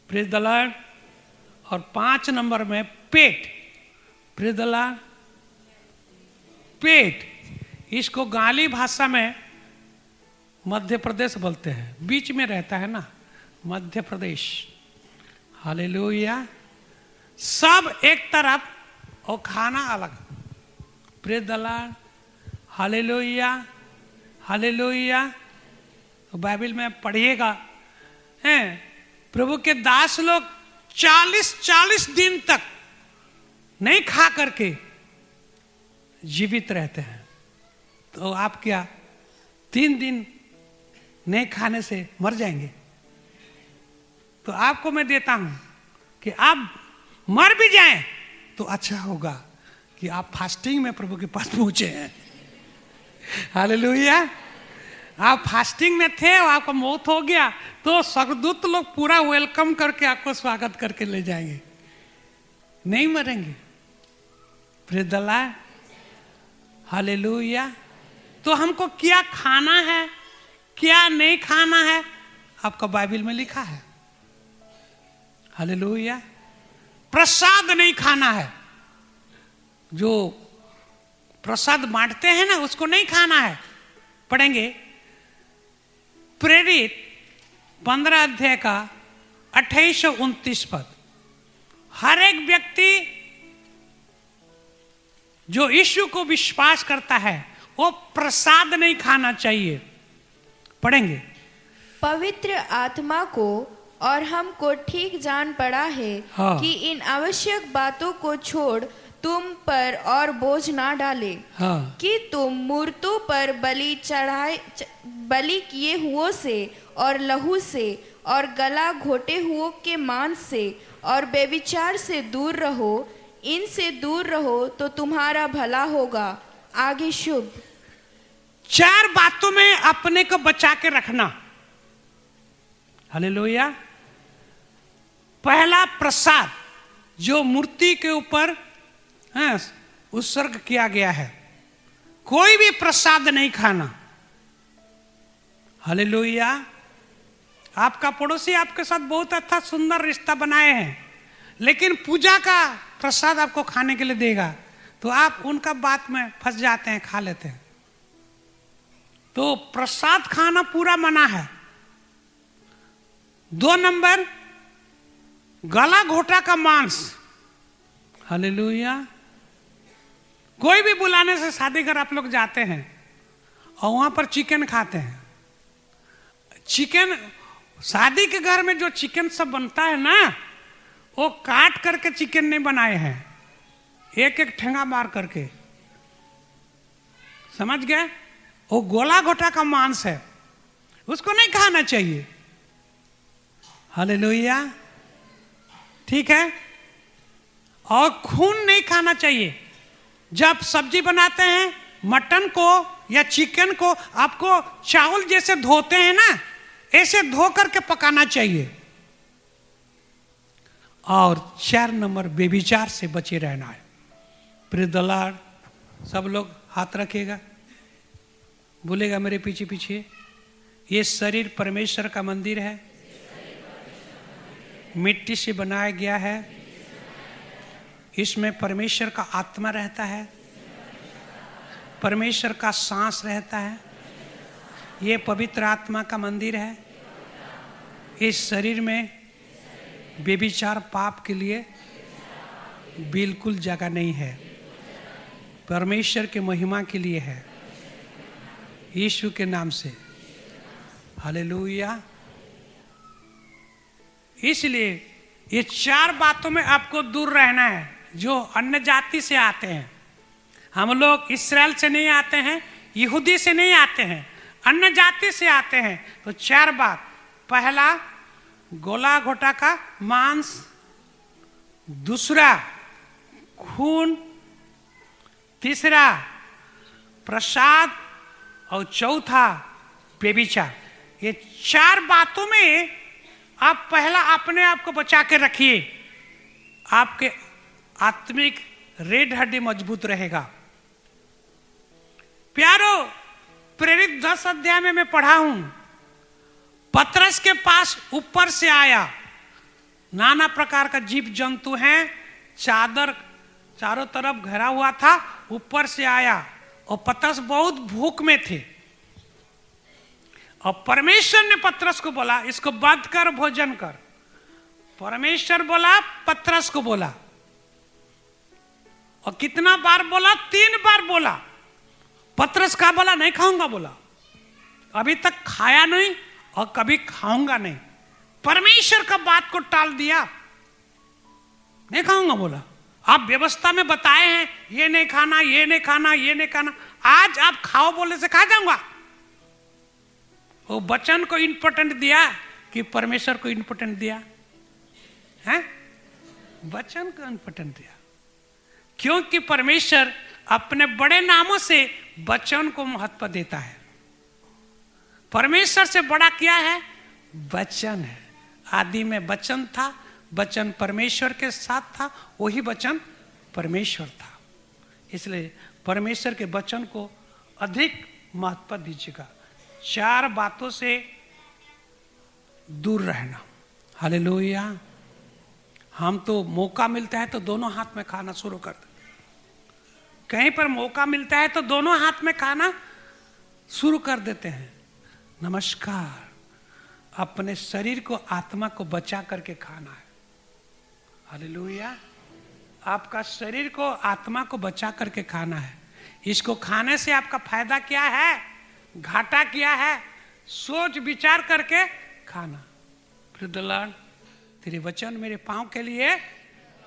Praise the Lord. और 5 नंबर में पेट। Praise the Lord. पेट, इसको गाली भाषा में मध्य प्रदेश बोलते हैं, बीच में रहता है ना, मध्य प्रदेश। हालेलुया। सब एक तरफ और खाना अलग। Praise the Lord. Hallelujah, hallelujah. तो बाइबल में पढ़िएगा, हैं, प्रभु के दास लोग 40 दिन तक नहीं खा करके जीवित रहते हैं। तो आप क्या 3 दिन नहीं खाने से मर जाएंगे? तो आपको मैं देता हूं कि आप मर भी जाएं तो अच्छा होगा कि आप फास्टिंग में प्रभु के पास पहुंचे हैं। हालेलुया। आप फास्टिंग में थे और आपका मौत हो गया तो स्वर्गदूत लोग पूरा वेलकम करके आपको स्वागत करके ले जाएंगे, नहीं मरेंगे। Praise the Lord. हालेलुया। तो हमको क्या खाना है, क्या नहीं खाना है, आपका बाइबल में लिखा है। हालेलुया। प्रसाद नहीं खाना है, जो प्रसाद बांटते हैं ना उसको नहीं खाना है। पढ़ेंगे प्रेरित 15 अध्याय का 28 और 29 पद। हर एक व्यक्ति जो यीशु को विश्वास करता है वो प्रसाद नहीं खाना चाहिए। पढ़ेंगे। पवित्र आत्मा को और हमको ठीक जान पड़ा है हाँ। कि इन आवश्यक बातों को छोड़ तुम पर और बोझ ना डाले, हाँ। कि तुम मूर्तों पर बलि किए हुओं से और लहू से और गला घोटे हुओं के मांस से और बेविचार से दूर रहो। इनसे दूर रहो तो तुम्हारा भला होगा। आगे शुभ। 4 बातों में अपने को बचा के रखना। हालेलुया। पहला, प्रसाद जो मूर्ति के ऊपर उत्सर्ग किया गया है, कोई भी प्रसाद नहीं खाना। हालेलुया। आपका पड़ोसी आपके साथ बहुत अच्छा सुंदर रिश्ता बनाए हैं, लेकिन पूजा का प्रसाद आपको खाने के लिए देगा तो आप उनका बात में फंस जाते हैं, खा लेते हैं। तो प्रसाद खाना पूरा मना है। 2 नंबर, गला घोटा का मांस। हालेलुया। कोई भी बुलाने से शादी घर आप लोग जाते हैं और वहां पर चिकन खाते हैं। चिकन, शादी के घर में जो चिकन सब बनता है ना, वो काट करके चिकन नहीं बनाए हैं, एक एक ठेंगा मार करके। समझ गए? वो गोला घोटा का मांस है, उसको नहीं खाना चाहिए। हालेलुया। ठीक है। और खून नहीं खाना चाहिए। जब सब्जी बनाते हैं मटन को या चिकन को, आपको चावल जैसे धोते हैं ना, ऐसे धो करके पकाना चाहिए। और 4 नंबर, बेविचार से बचे रहना है। Praise the Lord. सब लोग हाथ रखिएगा, बोलेगा मेरे पीछे पीछे। ये शरीर परमेश्वर का मंदिर है, मिट्टी से बनाया गया है। इसमें परमेश्वर का आत्मा रहता है, परमेश्वर का सांस रहता है। ये पवित्र आत्मा का मंदिर है। इस शरीर में बेविचार पाप के लिए बिल्कुल जगह नहीं है, परमेश्वर के महिमा के लिए है, यीशु के नाम से। हालेलुया। इसलिए ये 4 बातों में आपको दूर रहना है। जो अन्य जाति से आते हैं, हम लोग इस्राएल से नहीं आते हैं, यहूदी से नहीं आते हैं, अन्य जाति से आते हैं। तो 4 बात। पहला, गोला घोटा का मांस। दूसरा, खून। तीसरा, प्रसाद। और चौथा, बेविचार। ये 4 बातों में आप पहला अपने आप को बचा के रखिए। आपके आत्मिक रीढ़ हड्डी मजबूत रहेगा। प्यारो, प्रेरित 10 अध्याय में मैं पढ़ा हूं, पतरस के पास ऊपर से आया, नाना प्रकार का जीव जंतु हैं, चादर चारों तरफ घेरा हुआ था, ऊपर से आया और पतरस बहुत भूख में थे। और परमेश्वर ने पतरस को बोला, इसको बंद कर, भोजन कर। परमेश्वर बोला, पतरस को बोला। और कितना बार बोला? 3 बार बोला। पतरस का बोला, नहीं खाऊंगा बोला, अभी तक खाया नहीं और कभी खाऊंगा नहीं। परमेश्वर का बात को टाल दिया, नहीं खाऊंगा बोला। आप व्यवस्था में बताए हैं ये नहीं खाना, ये नहीं खाना, ये नहीं खाना, आज आप खाओ बोले से खा जाऊंगा। वो वचन को इंपॉर्टेंट दिया कि परमेश्वर को इंपॉर्टेंट दिया है? वचन को इंपॉर्टेंट दिया, क्योंकि परमेश्वर अपने बड़े नामों से वचन को महत्व देता है। परमेश्वर से बड़ा क्या है? वचन है। आदि में वचन था, वचन परमेश्वर के साथ था, वही वचन परमेश्वर था। इसलिए परमेश्वर के वचन को अधिक महत्व दीजिएगा। 4 बातों से दूर रहना। हालेलुया। हम तो मौका मिलता है तो दोनों हाथ में खाना शुरू कर देते, कहीं पर मौका मिलता है तो दोनों हाथ में खाना शुरू कर देते हैं। नमस्कार, अपने शरीर को आत्मा को बचा करके खाना है। हालेलुया। आपका शरीर को आत्मा को बचा करके खाना है। इसको खाने से आपका फायदा क्या है, घाटा क्या है, सोच विचार करके खाना। Praise the Lord. तेरे वचन मेरे पांव के लिए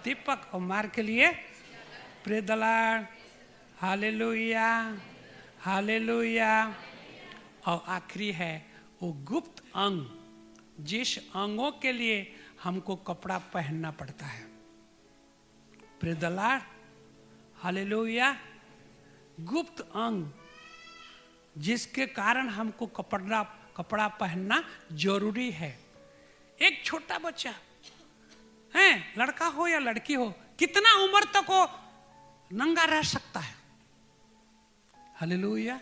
दीपक और मार्ग के लिए। Praise the Lord. Hallelujah, hallelujah. और आखिरी है वो गुप्त अंग, जिस अंगों के लिए हमको कपड़ा पहनना पड़ता है। Praise the Lord. हालेलुया। गुप्त अंग जिसके कारण हमको कपड़ा पहनना जरूरी है। एक छोटा बच्चा है, लड़का हो या लड़की हो, कितना उम्र तक वो नंगा रह सकता है। हालेलुया।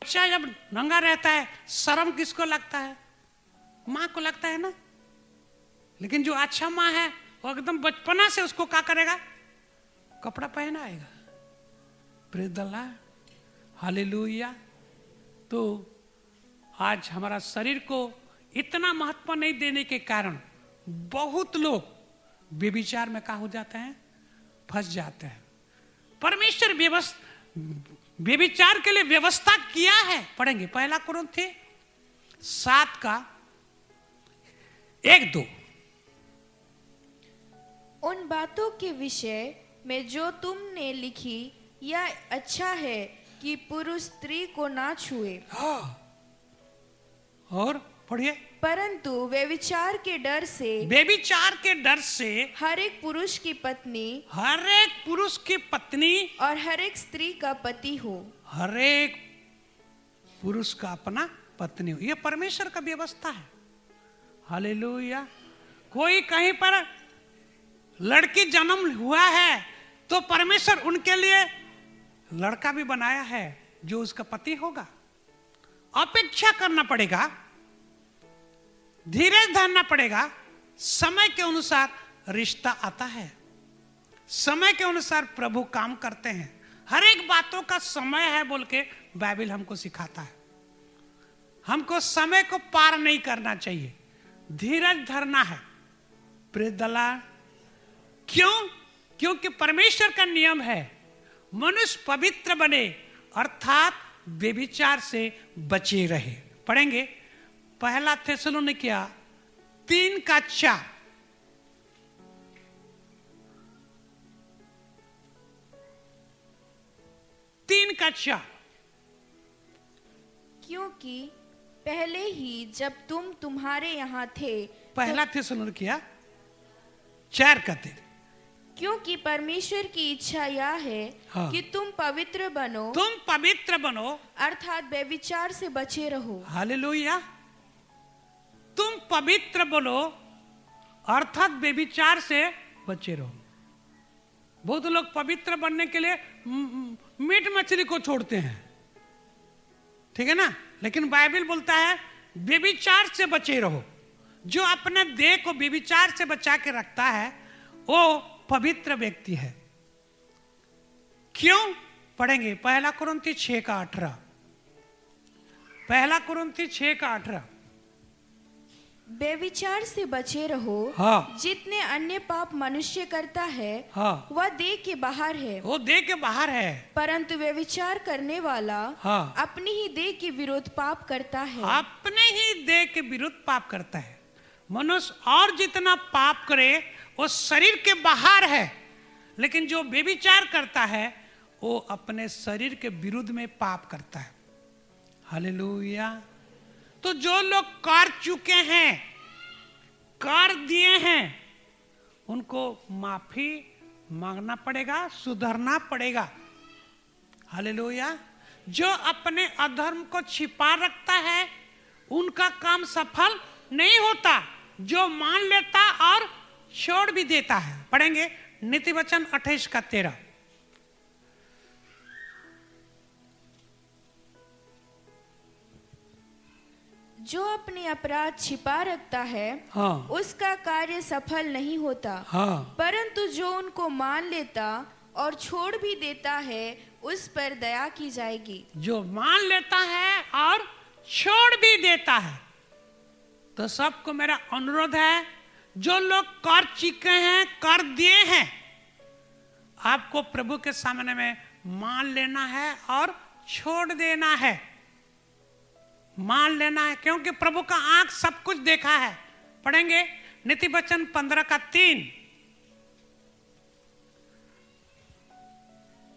बच्चा जब नंगा रहता है, शर्म किसको लगता है? माँ को लगता है ना। लेकिन जो अच्छा माँ है वो एकदम बचपना से उसको क्या करेगा, कपड़ा पहनाएगा। Praise the Lord. हालेलुया। तो आज हमारा शरीर को इतना महत्व नहीं देने के कारण बहुत लोग व्यभिचार में क्या हो जाते हैं, फंस जाते हैं। परमेश्वर व्यभिचार के लिए व्यवस्था किया है। पढ़ेंगे 1 कुरिन्थी 7:1-2। उन बातों के विषय में जो तुमने लिखी, यह अच्छा है कि पुरुष स्त्री को ना छुए। और पढ़िए। परंतु व्यभिचार के डर से हर एक पुरुष की पत्नी और हर एक स्त्री का पति हो। हर एक पुरुष का अपना पत्नी हो। यह परमेश्वर का व्यवस्था है। हालेलुया। कोई कहीं पर लड़की जन्म हुआ है तो परमेश्वर उनके लिए लड़का भी बनाया है जो उसका पति होगा। अपेक्षा करना पड़ेगा, धीरज धरना पड़ेगा। समय के अनुसार रिश्ता आता है, समय के अनुसार प्रभु काम करते हैं। हर एक बातों का समय है बोल के बाइबल हमको सिखाता है। हमको समय को पार नहीं करना चाहिए, धीरज धरना है। Praise the Lord. क्यों? क्योंकि परमेश्वर का नियम है मनुष्य पवित्र बने, अर्थात व्यभिचार से बचे रहे। पढ़ेंगे 1 थिस्सलुनीकियों 3:4। क्योंकि पहले ही जब तुम तुम्हारे यहाँ थे, 1 थिस्सलुनीकियों 4 कहते। क्योंकि परमेश्वर की इच्छा यह है कि तुम पवित्र बनो, अर्थात व्यभिचार से बचे रहो। हालेलुया। तुम पवित्र बनो अर्थात व्यभिचार से बचे रहो। बहुत लोग पवित्र बनने के लिए मीट मछली को छोड़ते हैं, ठीक है ना। लेकिन बाइबल बोलता है व्यभिचार से बचे रहो। जो अपने देह को व्यभिचार से बचा के रखता है वो पवित्र व्यक्ति है। क्यों? पढ़ेंगे 1 कुरिन्थी 6:18। 1 कुरिन्थी 6:18। व्यभिचार से बचे रहो। हाँ। जितने अन्य पाप मनुष्य करता है, हाँ, वह देह के बाहर है, वो देह के बाहर है। परंतु व्यभिचार करने वाला हाँ, अपनी ही देह के विरुद्ध पाप करता है। अपने ही देह के विरुद्ध पाप करता है। मनुष्य और जितना पाप करे वो शरीर के बाहर है, लेकिन जो व्यभिचार करता है वो अपने शरीर के विरुद्ध में पाप करता है। हालेलुया। तो जो लोग कर चुके हैं, कर दिए हैं, उनको माफी मांगना पड़ेगा, सुधरना पड़ेगा। हालेलुया। जो अपने अधर्म को छिपा रखता है उनका काम सफल नहीं होता। जो मान लेता और छोड़ भी देता है। पढ़ेंगे नीति वचन 28:13। जो अपने अपराध छिपा रखता है हाँ उसका कार्य सफल नहीं होता, हाँ परंतु जो उनको मान लेता और छोड़ भी देता है उस पर दया की जाएगी। जो मान लेता है और छोड़ भी देता है। तो सबको मेरा अनुरोध है, जो लोग कर चुके हैं, कर दिए हैं, आपको प्रभु के सामने में मान लेना है और छोड़ देना है। मान लेना है क्योंकि प्रभु का आंख सब कुछ देखा है। पढ़ेंगे नीति वचन 15:3।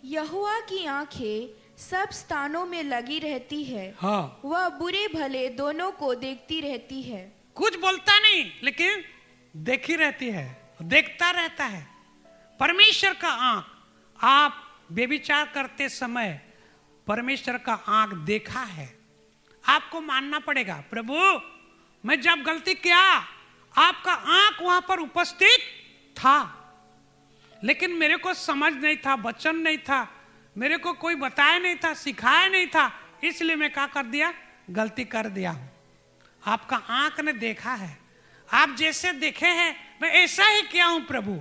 यहोवा की आंखें सब स्थानों में लगी रहती है, हाँ वह बुरे भले दोनों को देखती रहती है। कुछ बोलता नहीं लेकिन देखी रहती है, देखता रहता है। परमेश्वर का आंख, आप व्यभिचार करते समय परमेश्वर का आंख देखा है। आपको मानना पड़ेगा, प्रभु मैं जब गलती किया आपका आंख वहां पर उपस्थित था, लेकिन मेरे को समझ नहीं था, वचन नहीं था, मेरे को कोई बताया नहीं था, सिखाया नहीं था, इसलिए मैं क्या कर दिया, गलती कर दिया हूं। आपका आंख ने देखा है, आप जैसे देखे हैं मैं ऐसा ही किया हूं, प्रभु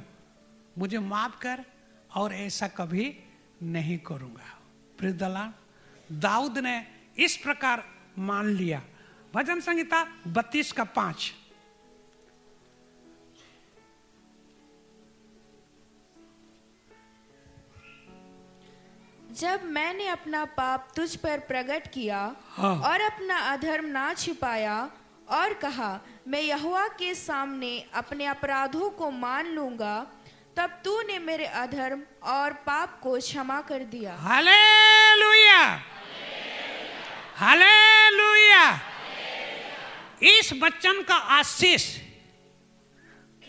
मुझे माफ कर और ऐसा कभी नहीं करूंगा। प्रिय दलाल, दाऊद ने इस प्रकार मान लिया। भजन संहिता 32:5। जब मैंने अपना पाप तुझ पर प्रकट किया हाँ। और अपना अधर्म ना छिपाया और कहा मैं यहोवा के सामने अपने अपराधों को मान लूंगा, तब तूने मेरे अधर्म और पाप को क्षमा कर दिया। Hallelujah, hallelujah. इस वचन का आशीष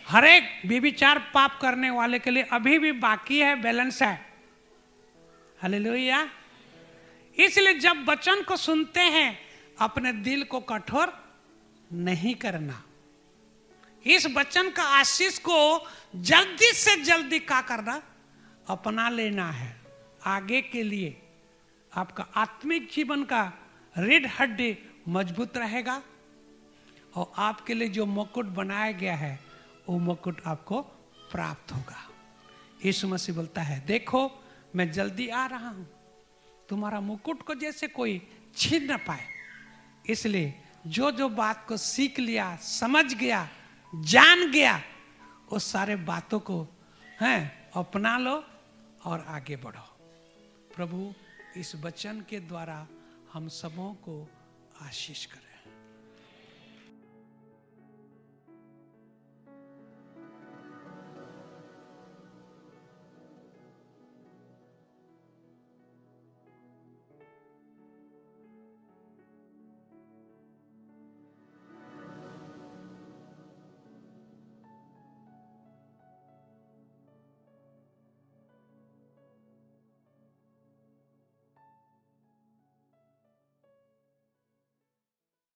हर एक व्यभिचार पाप करने वाले के लिए अभी भी बाकी है, बैलेंस है। हालेलुया। इसलिए जब वचन को सुनते हैं अपने दिल को कठोर नहीं करना। इस वचन का आशीष को जल्दी से जल्दी क्या करना, अपना लेना है। आगे के लिए आपका आत्मिक जीवन का रीढ़ हड्डी मजबूत रहेगा और आपके लिए जो मुकुट बनाया गया है वो मुकुट आपको प्राप्त होगा। यीशु मसीह बोलता है, देखो मैं जल्दी आ रहा हूं, तुम्हारा मुकुट को जैसे कोई छीन न पाए। इसलिए जो जो बात को सीख लिया, समझ गया, जान गया, उस सारे बातों को अपना लो और आगे बढ़ो। प्रभु इस वचन के द्वारा हम सबों को आशीष करें।